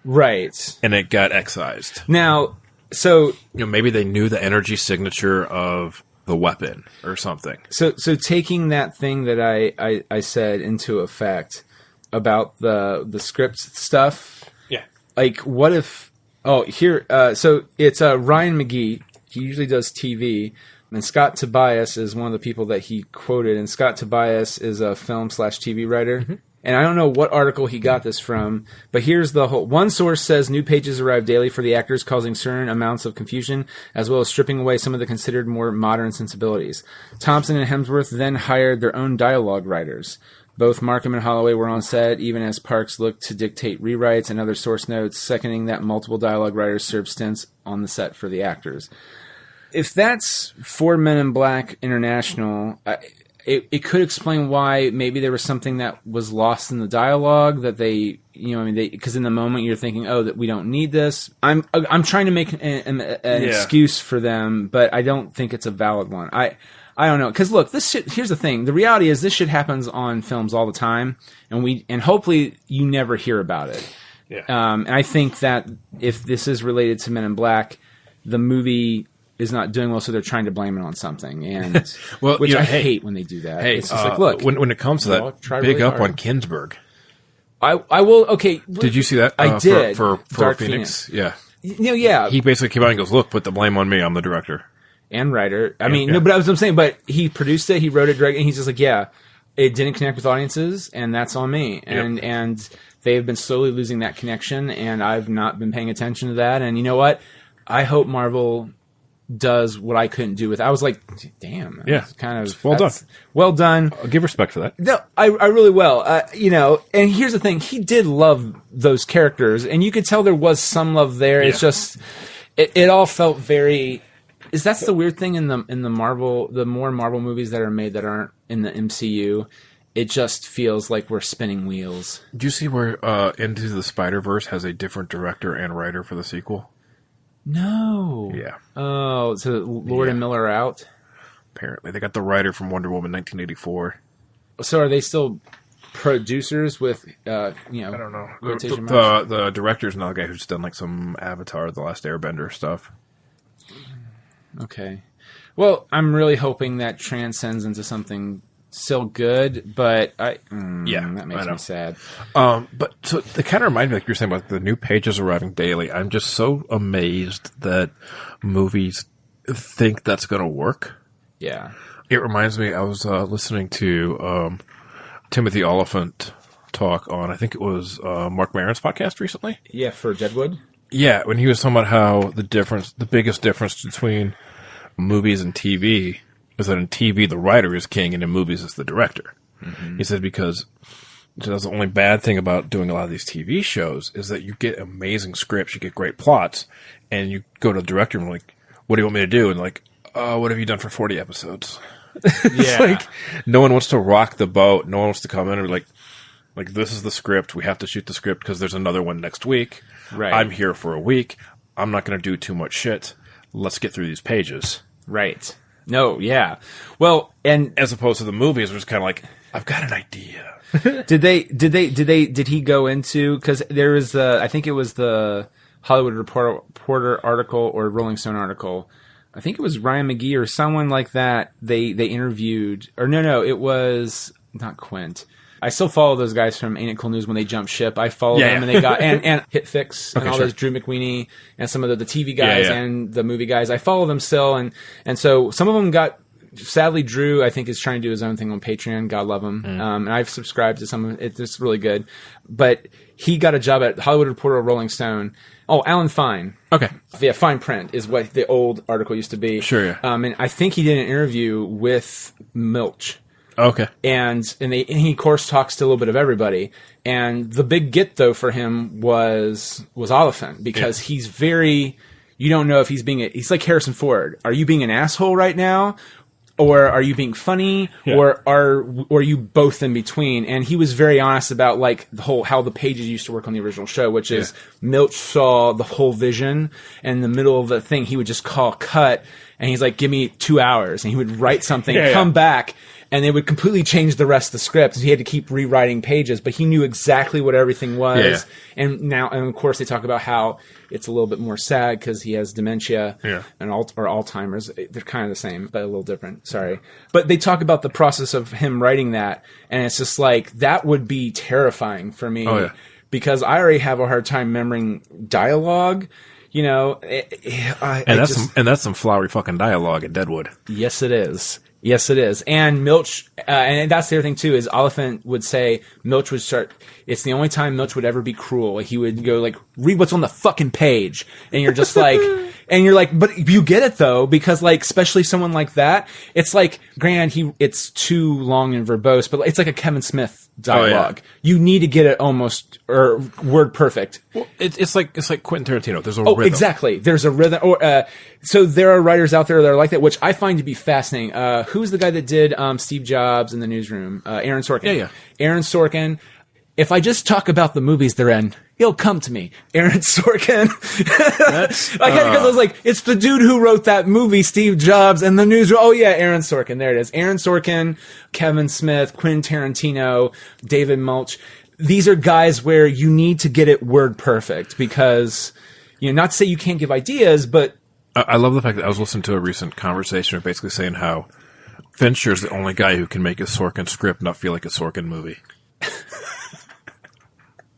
right,
and it got excised.
Now, so
maybe they knew the energy signature of the weapon or something.
So taking that thing that I said into effect about the script stuff.
Yeah.
Like, what if? Oh, here. So it's Ryan McGee. He usually does TV, and Scott Tobias is one of the people that he quoted. And Scott Tobias is a film/TV writer. Mm-hmm. And I don't know what article he got this from, but here's the whole... One source says new pages arrive daily for the actors, causing certain amounts of confusion, as well as stripping away some of the considered more modern sensibilities. Thompson and Hemsworth then hired their own dialogue writers. Both Markham and Holloway were on set, even as Parks looked to dictate rewrites, and other source notes seconding that multiple dialogue writers served stints on the set for the actors. If that's for Men in Black International... It could explain why maybe there was something that was lost in the dialogue that they, because in the moment you're thinking, oh, that we don't need this. I'm trying to make an excuse for them, but I don't think it's a valid one. I don't know, because look, here's the thing. The reality is this shit happens on films all the time, and hopefully you never hear about it.
Yeah.
And I think that if this is related to Men in Black, the movie is not doing well, so they're trying to blame it on something, and which I hate when they do that.
Hey,
it's just like, look,
when it comes to that, big
really
up
hard.
on Ginsburg.
I will. Okay,
did you see that?
I did
for
Dark
Phoenix. Yeah,
yeah.
He basically came out and goes, "Look, put the blame on me. I'm the director
and writer." I mean, no, but that's what I'm saying. But he produced it, he wrote it, directed, and he's just like, yeah, it didn't connect with audiences, and that's on me. And they've been slowly losing that connection, and I've not been paying attention to that. And you know what? I hope Marvel does what I couldn't do with. I was like, damn, kind of
well done.
Well done.
I'll give respect for that.
No, I really will. And here's the thing: he did love those characters, and you could tell there was some love there. It's just, it all felt very That's the weird thing in the Marvel, the more Marvel movies that are made that aren't in the MCU, it just feels like we're spinning wheels.
Do you see where Into the Spider-Verse has a different director and writer for the sequel?
No.
Yeah.
Oh, so Lord and Miller are out?
Apparently. They got the writer from Wonder Woman 1984.
So are they still producers with, I
don't know.
quotation marks?
The director's not the guy who's done like some Avatar, The Last Airbender stuff.
Okay. Well, I'm really hoping that transcends into something still good, but that makes me sad.
But so it kind of reminded me, like you were saying, about the new pages arriving daily. I'm just so amazed that movies think that's going to work.
Yeah.
It reminds me, I was listening to Timothy Oliphant talk on, I think it was Mark Maron's podcast recently.
Yeah, for Deadwood.
Yeah, when he was talking about how the biggest difference between movies and TV is that in TV the writer is king and in movies it's the director. Mm-hmm. He said because that's the only bad thing about doing a lot of these TV shows is that you get amazing scripts, you get great plots, and you go to the director and like, what do you want me to do? And like, what have you done for 40 episodes? It's like, no one wants to rock the boat. No one wants to come in and be like, this is the script. We have to shoot the script because there's another one next week.
Right.
I'm here for a week. I'm not going to do too much shit. Let's get through these pages.
Right. No, yeah. Well, and
as opposed to the movies, which is kind of like, I've got an idea.
Did he go into, because there was I think it was the Hollywood Reporter article or Rolling Stone article. I think it was Ryan McGee or someone like that. They interviewed, or no, it was not Quint. I still follow those guys from Ain't It Cool News when they jump ship. I follow them, and they got and Hit Fix and all those Drew McWeeny and some of the TV guys and the movie guys. I follow them still, and so some of them got. Sadly, Drew I think is trying to do his own thing on Patreon. God love him. And I've subscribed to some of it. It's really good. But he got a job at Hollywood Reporter or Rolling Stone. Oh, Alan Fine.
Okay.
Yeah, Fine Print is what the old article used to be.
Sure. Yeah.
And I think he did an interview with Milch.
Okay.
And he, of course, talks to a little bit of everybody. And the big get, though, for him was Oliphant, because he's very, you don't know if he's he's like Harrison Ford. Are you being an asshole right now? Or are you being funny? Yeah. Or are you both in between? And he was very honest about like how the pages used to work on the original show, which is Milch saw the whole vision, and in the middle of the thing, he would just call cut, and he's like, give me 2 hours. And he would write something, come back, and they would completely change the rest of the script. He had to keep rewriting pages, but he knew exactly what everything was. Yeah. And of course, they talk about how it's a little bit more sad because he has dementia and or Alzheimer's. They're kind of the same, but a little different. Sorry. But they talk about the process of him writing that, and it's just like, that would be terrifying for me because I already have a hard time remembering dialogue. You know,
that's some flowery fucking dialogue in Deadwood.
Yes, it is. Yes, it is. And Milch, and that's the other thing too, is Oliphant would say Milch would start, it's the only time Milch would ever be cruel. He would go like, read what's on the fucking page. And you're just like, but you get it though, because like, especially someone like that, it's like, it's too long and verbose, but it's like a Kevin Smith dialogue. You need to get it almost, or word perfect.
Well, it's like Quentin Tarantino. There's a rhythm.
Exactly. There's a rhythm. Or, so there are writers out there that are like that, which I find to be fascinating. Who's the guy that did Steve Jobs in the Newsroom? Aaron Sorkin.
Yeah.
Aaron Sorkin. If I just talk about the movies they're in, he'll come to me. Aaron Sorkin. Because I was like, it's the dude who wrote that movie, Steve Jobs, and the Newsroom. Oh yeah, Aaron Sorkin. There it is. Aaron Sorkin, Kevin Smith, Quentin Tarantino, David Milch. These are guys where you need to get it word perfect because, not to say you can't give ideas, but
I love the fact that I was listening to a recent conversation basically saying how Fincher's the only guy who can make a Sorkin script not feel like a Sorkin movie.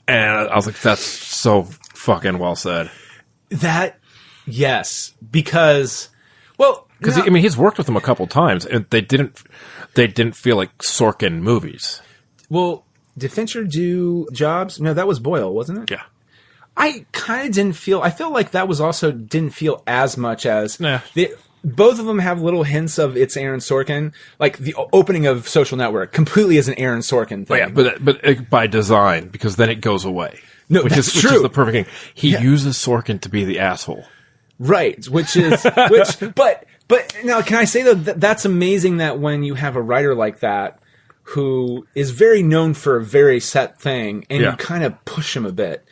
And I was like, that's so fucking well said.
Yes, because
he's worked with them a couple times, and they didn't feel like Sorkin movies.
Well, did Fincher do Jobs? No, that was Boyle, wasn't it?
Yeah.
I kind of didn't feel. I feel like that was also didn't feel as much as both of them have little hints of it's Aaron Sorkin. Like the opening of Social Network completely is an Aaron Sorkin thing.
Oh, yeah, but by design, because then it goes away.
No,
which
that's
is
true.
the perfect thing. He uses Sorkin to be the asshole.
Right, but now can I say though that's amazing that when you have a writer like that who is very known for a very set thing and you kind of push him a bit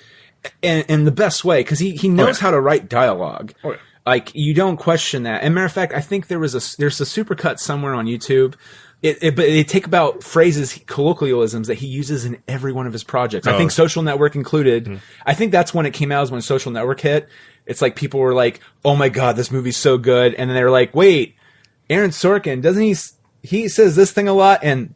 in the best way because he knows how to write dialogue.
Oh, yeah.
Like you don't question that. And matter of fact, I think there's a supercut somewhere on YouTube. But they take about phrases, colloquialisms that he uses in every one of his projects. I think Social Network included. Mm-hmm. I think that's when it came out, is when Social Network hit. It's like people were like, "Oh my god, this movie's so good," and then they were like, "Wait, Aaron Sorkin doesn't he says this thing a lot?" And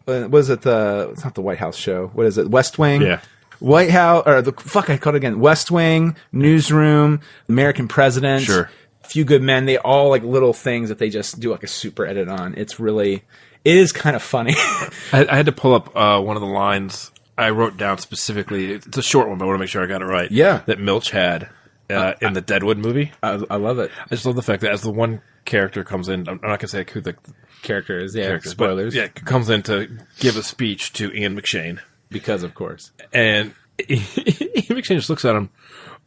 it's not the White House show. What is it? West Wing.
Yeah.
White House I called it again. West Wing, Newsroom, American President.
Sure.
Few Good Men. They all like little things that they just do like a super edit on. It is kind of funny.
I had to pull up one of the lines I wrote down specifically. It's a short one, but I want to make sure I got it right.
Yeah.
That Milch had in the Deadwood movie.
I love it.
I just love the fact that as the one character comes in, I'm not going to say who the
Character is,
spoilers. Comes in to give a speech to Ian McShane.
Because, of course.
And Ian McShane just looks at him.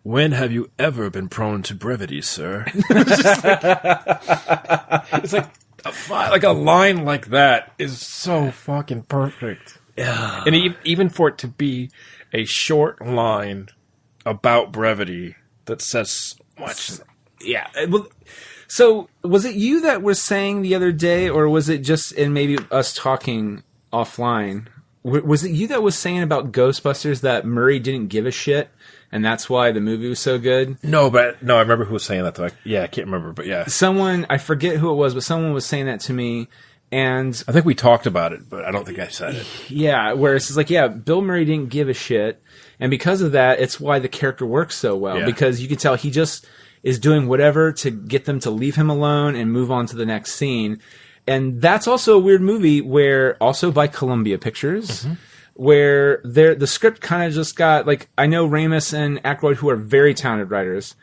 When have you ever been prone to brevity, sir? It's like a line like that is so fucking perfect.
Yeah.
And even for it to be a short line about brevity that says so much.
Yeah. Well, so was it you that was saying the other day, or was it just in maybe us talking offline? Was it you that was saying about Ghostbusters that Murray didn't give a shit? And that's why the movie was so good?
No, I remember who was saying that. Though. I can't remember, but yeah.
Someone, I forget who it was, but someone was saying that to me. And
I think we talked about it, but I don't think I said it.
Yeah, where it's like, Bill Murray didn't give a shit. And because of that, it's why the character works so well. Yeah. Because you can tell he just is doing whatever to get them to leave him alone and move on to the next scene. And that's also a weird movie where, also by Columbia Pictures, where the script kind of just got, like, I know Ramis and Aykroyd, who are very talented writers,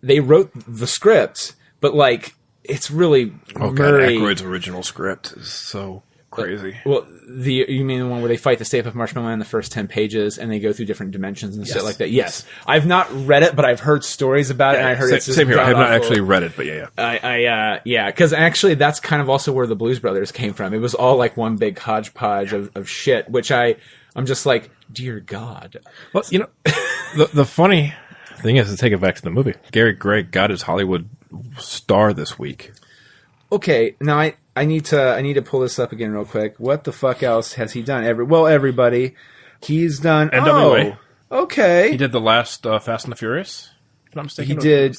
they wrote the script, but, like, it's really Murray.
Aykroyd's original script is so crazy.
Well, you mean the one where they fight the Stay Puft Marshmallow Man in the first 10 pages and they go through different dimensions and shit like that? Yes. I've not read it, but I've heard stories about it, and I heard it's just
same here. I have not actually read it, but yeah.
Because actually that's kind of also where the Blues Brothers came from. It was all like one big hodgepodge of shit, which I'm just like, dear God.
Well, the funny thing is, to take it back to the movie, Gary Gregg got his Hollywood star this week.
Okay, now I need to pull this up again real quick. What the fuck else has he done? Everybody, he's done
NWA.
Oh, okay.
He did the last Fast and the Furious. If I'm not mistaken.
He did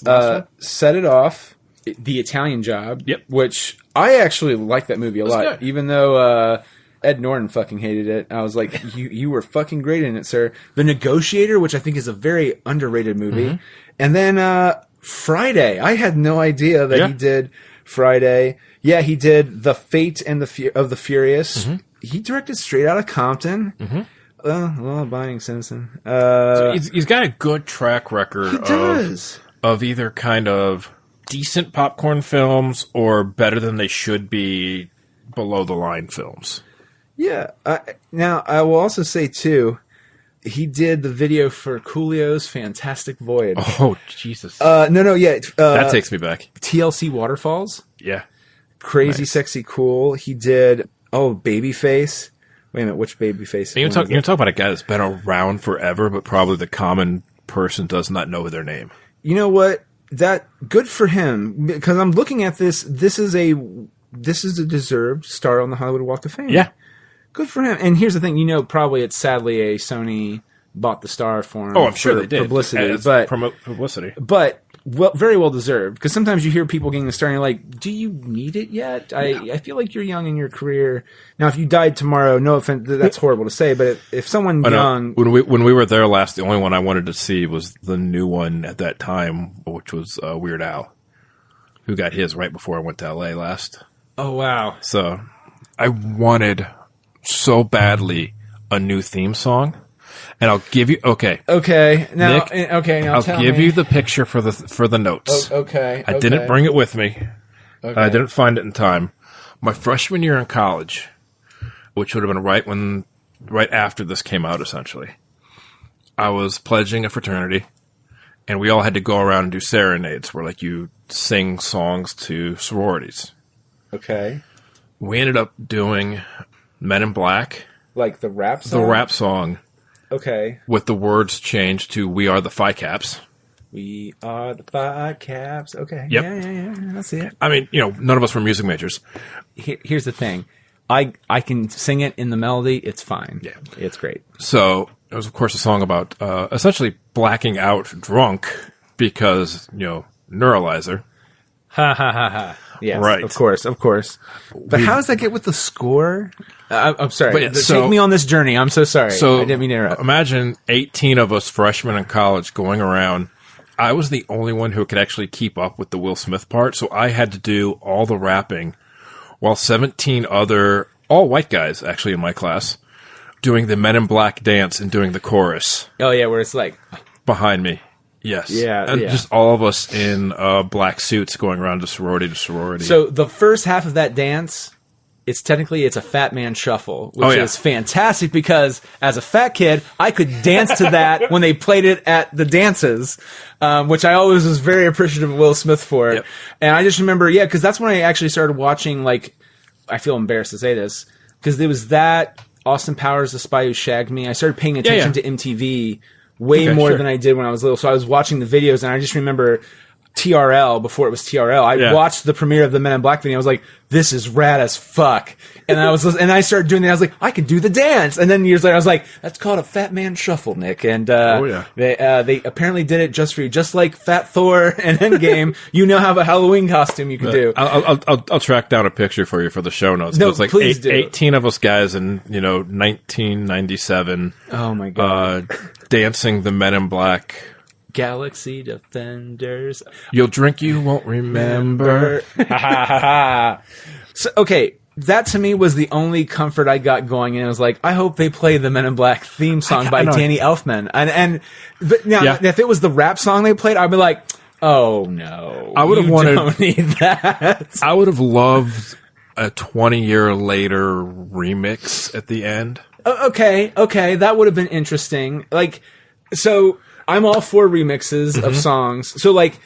Set It Off, The Italian Job.
Yep.
Which I actually like that movie a lot, good. Even though Ed Norton fucking hated it. I was like, you were fucking great in it, sir. The Negotiator, which I think is a very underrated movie, and then Friday. I had no idea that he did Friday. Yeah, he did The Fate and of the Furious. He directed Straight Outta Compton. Binding Simpson.
So he's got a good track record of either kind of decent popcorn films or better than they should be below the line films.
Yeah. Now, I will also say, too, he did the video for Coolio's Fantastic Voyage.
Oh, Jesus.
That
takes me back.
TLC Waterfalls.
Yeah.
Crazy, Sexy, Cool. He did, Babyface. Wait a minute, which Babyface?
You're talking about a guy that's been around forever, but probably the common person does not know their name.
You know what? Good for him, because I'm looking at this. This is a deserved star on the Hollywood Walk of Fame.
Yeah.
Good for him. And here's the thing, probably it's sadly a Sony bought the star for him.
Oh, I'm sure they did.
Publicity.
Promote publicity.
But very well deserved. Because sometimes you hear people getting the star and you're like, do you need it yet? I feel like you're young in your career. Now, if you died tomorrow, no offense, that's horrible to say, but if someone young...
When we were there last, the only one I wanted to see was the new one at that time, which was Weird Al, who got his right before I went to L.A. last.
Oh, wow.
So, I wanted so badly a new theme song, and I'll give you
now
Nick,
I'll
give you the picture for the notes. I didn't bring it with me. I didn't find it in time. My freshman year in college, which would have been right after this came out, essentially, I was pledging a fraternity, and we all had to go around and do serenades where like you sing songs to sororities.
Okay.
We ended up doing Men in Black.
Like the rap song?
The rap song.
Okay.
With the words changed to We Are the Phi Caps.
We are the Phi Caps. Okay.
Yep.
Yeah. I see it.
I mean, none of us were music majors.
Here's the thing. I can sing it in the melody. It's fine.
Yeah.
It's great.
So it was, of course, a song about essentially blacking out drunk because, neuralizer.
Ha ha ha ha. Yes,
right.
Of course. But how does that get with the score? I'm sorry.
But yeah,
take me on this journey. I'm so sorry. I didn't mean to interrupt.
Imagine 18 of us freshmen in college going around. I was the only one who could actually keep up with the Will Smith part, so I had to do all the rapping while 17 other, all white guys actually in my class, doing the Men in Black dance and doing the chorus.
Oh, yeah, where it's like...
Behind me. Yes.
Yeah,
and just all of us in black suits going around to sorority to sorority.
So the first half of that dance, it's a Fat Man Shuffle, which is fantastic because as a fat kid, I could dance to that when they played it at the dances, which I always was very appreciative of Will Smith for. Yep. And I just remember, because that's when I actually started watching, like, I feel embarrassed to say this, because there was that, Austin Powers, The Spy Who Shagged Me. I started paying attention to MTV way more than I did when I was little. So I was watching the videos, and I just remember TRL, before it was TRL. I watched the premiere of the Men in Black video. I was like, this is rad as fuck. And I started doing that. I was like, I could do the dance. And then years later, I was like, that's called a Fat Man Shuffle, Nick. And they apparently did it just for you. Just like Fat Thor and Endgame, have a Halloween costume you can do.
I'll track down a picture for you for the show notes.
No,
it's like
please do.
18 of us guys in 1997.
Oh my god,
dancing the Men in Black.
Galaxy Defenders.
You'll drink, you won't remember.
So, okay, that to me was the only comfort I got going, and it was like, I hope they play the Men in Black theme song by Danny Elfman. But now, if it was the rap song they played, I'd be like, oh no,
I would have wanted.
Don't need that.
I would have loved a 20-year later remix at the end.
Okay, that would have been interesting. Like, so. I'm all for remixes of songs. So, like,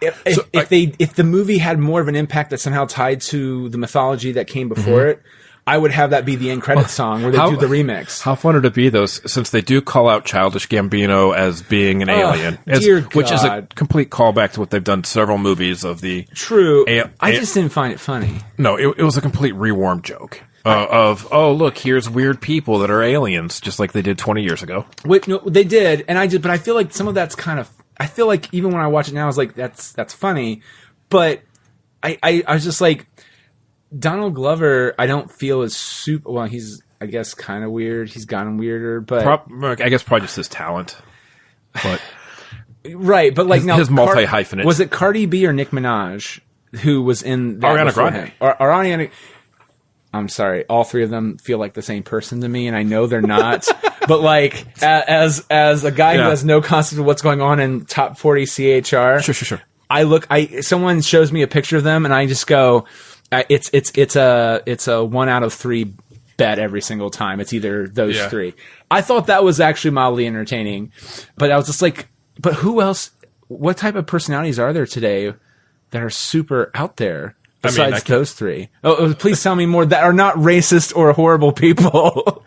if the movie had more of an impact that somehow tied to the mythology that came before it, I would have that be the end credit song where they do the remix.
How fun would it be, though, since they do call out Childish Gambino as being an alien, which is a complete callback to what they've done several movies of the...
True. I just didn't find it funny.
No, it was a complete rewarm joke. Look, here's weird people that are aliens, just like they did 20 years ago.
Wait, no, they did, but I feel like some of that's kind of, I feel like even when I watch it now, I was like, that's funny, but I was just like, Donald Glover, I don't feel as super, well, he's, I guess, kind of weird, he's gotten weirder, but...
I guess probably just his talent, but...
Right, but like
his multi-hyphenate.
Was it Cardi B or Nicki Minaj who was in that?
Ariana Grande.
Ariana... I'm sorry, all three of them feel like the same person to me, and I know they're not. But like, as a guy who has no concept of what's going on in top 40 CHR,
sure.
Someone shows me a picture of them, and I just go, it's a 1 out of 3 bet every single time. It's either those three. I thought that was actually mildly entertaining, but I was just like, but who else? What type of personalities are there today that are super out there? Besides those three. Oh, please tell me more that are not racist or horrible people.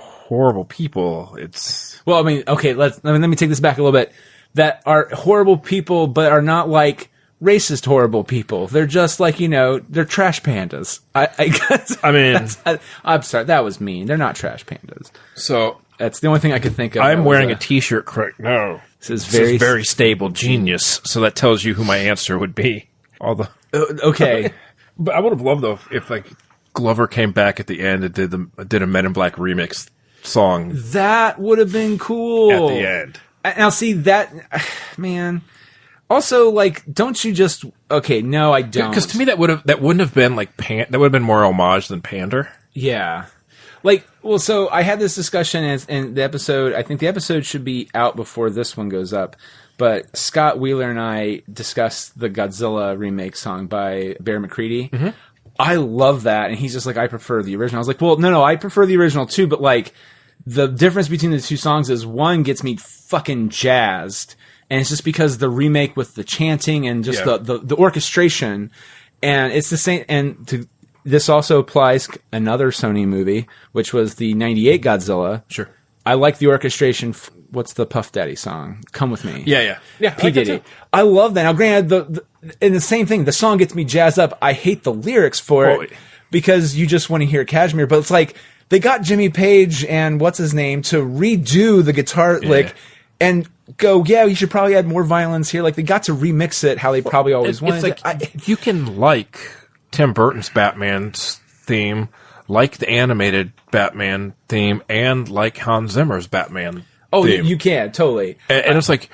Horrible people. It's...
Well, okay, let me take this back a little bit. That are horrible people, but are not like racist horrible people. They're just like, they're trash pandas. I guess. I'm sorry, that was mean. They're not trash pandas.
So...
That's the only thing I could think of.
I'm wearing a t-shirt correct now.
This is
very stable genius. So that tells you who my answer would be.
Okay.
But I would have loved, though, if like Glover came back at the end and did a Men in Black remix song.
That would have been cool.
At the end.
Now, see, that... Man... Also, like, don't you just... Okay, no, I don't.
Because to me, that wouldn't have been like... that would have been more homage than pander.
Yeah. Like, well, so I had this discussion in the episode... I think the episode should be out before this one goes up. But Scott Wheeler and I discussed the Godzilla remake song by Bear McCready. Mm-hmm. I love that. And he's just like, I prefer the original. I was like, well, no, I prefer the original too. But like, the difference between the two songs is one gets me fucking jazzed, and it's just because the remake with the chanting and just the orchestration, and it's the same. And this also applies another Sony movie, which was the '98 Godzilla.
Sure.
I like the orchestration. What's the Puff Daddy song? Come With Me.
Yeah.
P. Diddy. I love that. Now, granted, and the same thing. The song gets me jazzed up. I hate the lyrics for it because you just want to hear Kashmir. But it's like they got Jimmy Page and what's his name to redo the guitar lick and go, yeah, you should probably add more violins here. Like they got to remix it how they probably always wanted.
It's like you can like Tim Burton's Batman's theme, like the animated Batman theme, and like Hans Zimmer's Batman.
Oh,
theme.
you can totally.
And it's like,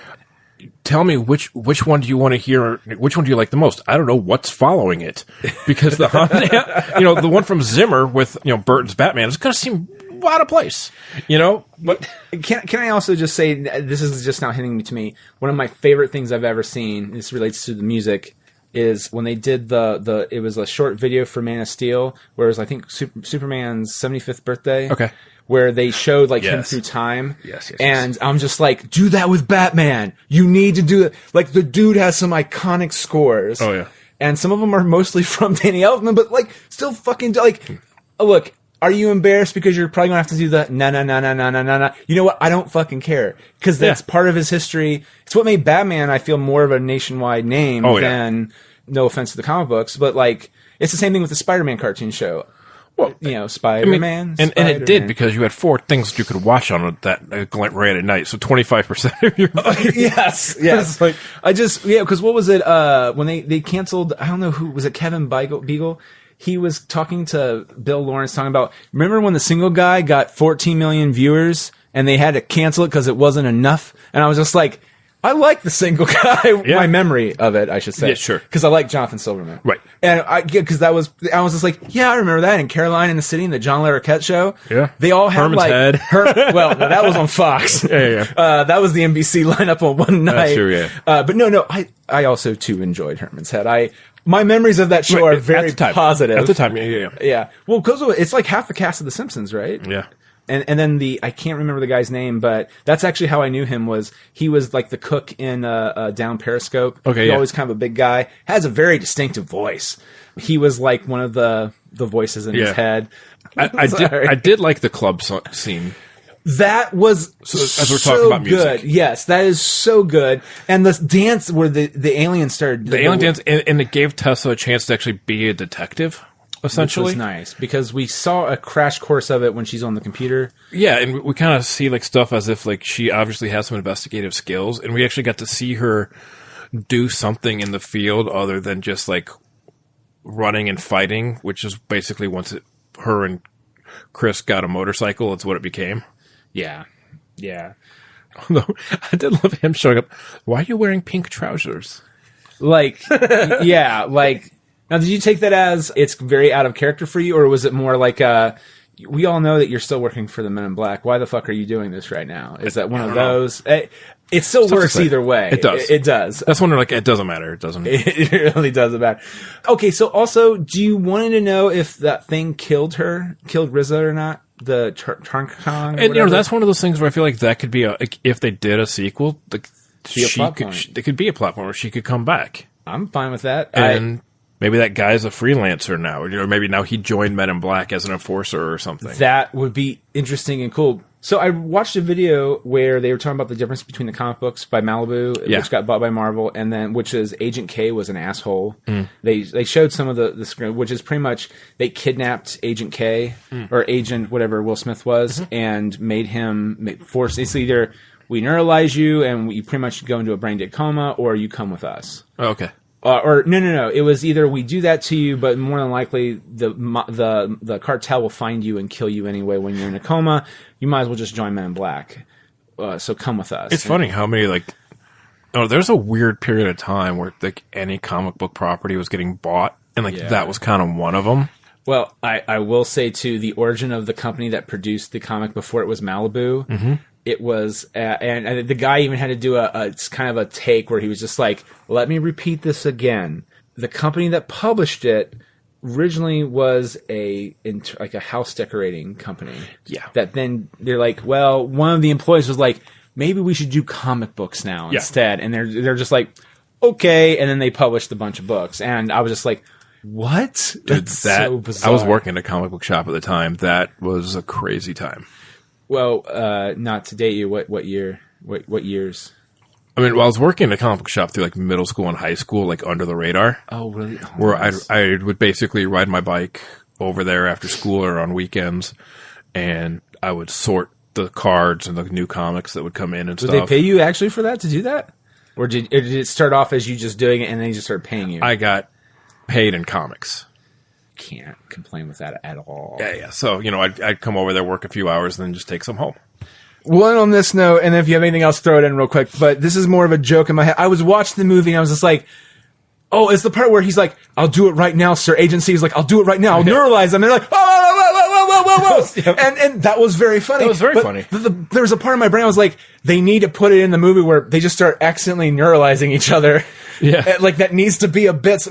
tell me which one do you want to hear? Which one do you like the most? I don't know what's following it, because the the one from Zimmer with Burton's Batman is going to seem out of place. But
can I also just say, this is just now hitting me to me. One of my favorite things I've ever seen. This relates to the music. Is when they did it was a short video for Man of Steel, where it was I think Superman's 75th birthday.
Okay.
Where they showed him through time.
Yes.
And I'm just like, do that with Batman. You need to do it. Like the dude has some iconic scores.
Oh yeah.
And some of them are mostly from Danny Elfman, but still fucking look. Are you embarrassed because you're probably gonna have to do the na? You know what? I don't fucking care because that's part of his history. It's what made Batman, I feel, more of a nationwide name than. No offense to the comic books, but it's the same thing with the Spider-Man cartoon show. Well, Spider-Man,
and it did because you had 4 things you could watch on it that ran at night. So 25% of your
yes. Because what was it when they canceled? I don't know who was it. Kevin Beagle. He was talking to Bill Lawrence, talking about, remember when The Single Guy got 14 million viewers and they had to cancel it because it wasn't enough? And I was just like, I like The Single Guy.
Yeah.
My memory of it, I should say.
Yeah, sure.
Because I like Jonathan Silverman.
Right.
And I was just like, yeah, I remember that. And Caroline in the City and the John Larroquette show.
Yeah.
They all had
Herman's Head.
Well, no, that was on Fox.
Yeah.
That was the NBC lineup on one night.
That's true, yeah.
But no, I also too enjoyed Herman's Head. My memories of that show are very positive.
At the time, yeah.
Yeah. Well, because it's like half the cast of The Simpsons, right?
Yeah.
And then I can't remember the guy's name, but that's actually how I knew him. He was like the cook in Down Periscope.
Okay,
He's always kind of a big guy. Has a very distinctive voice. He was like one of the voices in his head.
I did like the club scene.
That was
as we're talking about music.
Good. Yes, that is so good. And the dance where the alien started.
The alien dance, and it gave Tessa a chance to actually be a detective. Essentially,
which was nice because we saw a crash course of it when she's on the computer.
Yeah, and we kind of see stuff as if she obviously has some investigative skills, and we actually got to see her do something in the field other than just running and fighting, which is basically once her and Chris got a motorcycle, it's what it became.
Yeah.
Although I did love him showing up. Why are you wearing pink trousers? Now, did you take that as it's very out of character for you, or was it more like we all know that you're still working for the Men in Black. Why the fuck are you doing this right now? Is that one of those? It still works either way. It does.
It does.
That's when they're like, it doesn't matter. It doesn't.
It really doesn't matter. Okay, so also, do you want to know if that thing killed RZA or not? The Tarnkong?
And that's one of those things where I feel like that could be if they did a sequel, they could be a platform where she could come back.
I'm fine with that.
And maybe that guy's a freelancer now. Maybe now he joined Men in Black as an enforcer or something.
That would be interesting and cool. So I watched a video where they were talking about the difference between the comic books by Malibu, which got bought by Marvel, and then which is Agent K was an asshole. They showed some of the screen, which is pretty much they kidnapped Agent K or Agent whatever Will Smith was, and made him force. It's either we neuralize you and we pretty much go into a brain dead coma, or you come with us.
Oh, okay.
Or no. It was either we do that to you, but more than likely the cartel will find you and kill you anyway when you're in a coma. You might as well just join Men in Black. So come with us.
It's funny how many there's a weird period of time where any comic book property was getting bought, and that was kind of one of them.
Well, I will say too, the origin of the company that produced the comic before it was Malibu. It was, and the guy even had to do it's kind of a take where he was just like, let me repeat this again. The company that published it originally was like a house decorating company.
Yeah.
That then they're like, well, one of the employees was like, maybe we should do comic books now instead. And they're just like, okay. And then they published a bunch of books. And I was just like, what?
Dude,
so bizarre.
I was working at a comic book shop at the time. That was a crazy time.
Well, not to date you. What year? What years?
I mean, I was working in a comic book shop through like middle school and high school, like under the radar.
Oh, really? Oh,
where
nice.
I would basically ride my bike over there after school or on weekends, and I would sort the cards and the new comics that would come in and stuff.
Did they pay you actually for that, to do that? Or did it start off as you just doing it and then you just started paying you?
I got paid in comics.
Can't complain with that at all.
Yeah. So, I'd come over there, work a few hours, and then just take some home.
One on this note, and if you have anything else, throw it in real quick. But this is more of a joke in my head. I was watching the movie, and I was just like, oh, it's the part where he's like, I'll do it right now, sir. Agency is like, I'll do it right now. I'll neuralize them. And they're like, whoa. And that was very funny.
That was very funny.
There was a part of my brain I was like, they need to put it in the movie where they just start accidentally neuralizing each other.
Yeah.
Like, that needs to be a bit.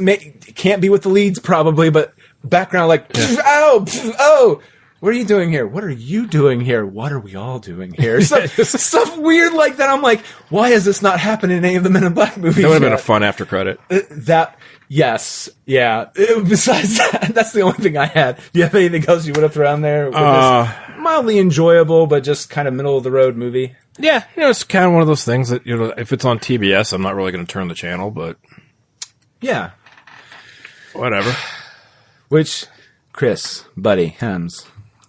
Can't be with the leads, probably, but background, like, oh. What are you doing here? What are you doing here? What are we all doing here? Stuff weird like that. I'm like, why has this not happened in any of the Men in Black movies?
That would have been a fun after credit.
Yes. Yeah. Besides that, that's the only thing I had. Do you have anything else you would have thrown there? With this mildly enjoyable, but just kind of middle of the road movie?
Yeah. It's kind of one of those things that, if it's on TBS, I'm not really going to turn the channel, but.
Yeah.
Whatever.
Which, Chris, buddy,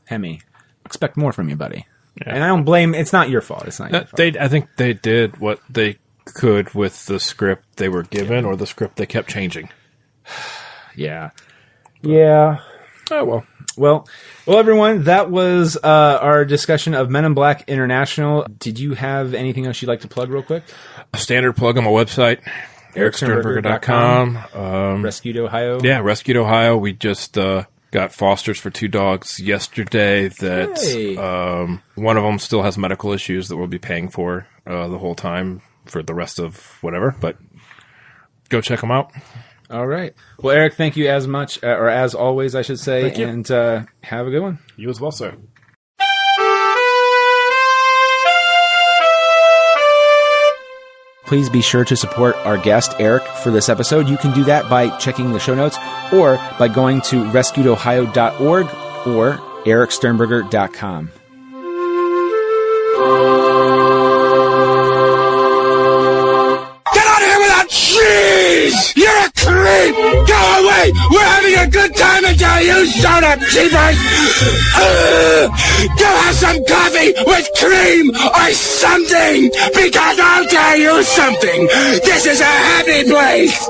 Hemi, expect more from you, buddy. Yeah. And I don't blame. It's not your fault. It's not your fault.
I think they did what they could with the script they were given, or the script they kept changing.
Yeah. Oh well, everyone. That was our discussion of Men in Black International. Did you have anything else you'd like to plug, real quick?
A standard plug on my website, ErikSternberger.com.
Rescued Ohio.
Yeah, Rescued Ohio. We just got fosters for 2 dogs yesterday that one of them still has medical issues that we'll be paying for the whole time for the rest of whatever, but go check them out.
All right. Well, Erik, thank you as much, or as always, I should say, and have a good one.
You as well, sir.
Please be sure to support our guest, Erik, for this episode. You can do that by checking the show notes or by going to rescuedohio.org or eriksternberger.com.
Get out of here without cheese! You're a creep! Go away! We're having a good time until you showed up, cheapers! Go have some coffee with cream or something! Because I'll tell you something! This is a happy place!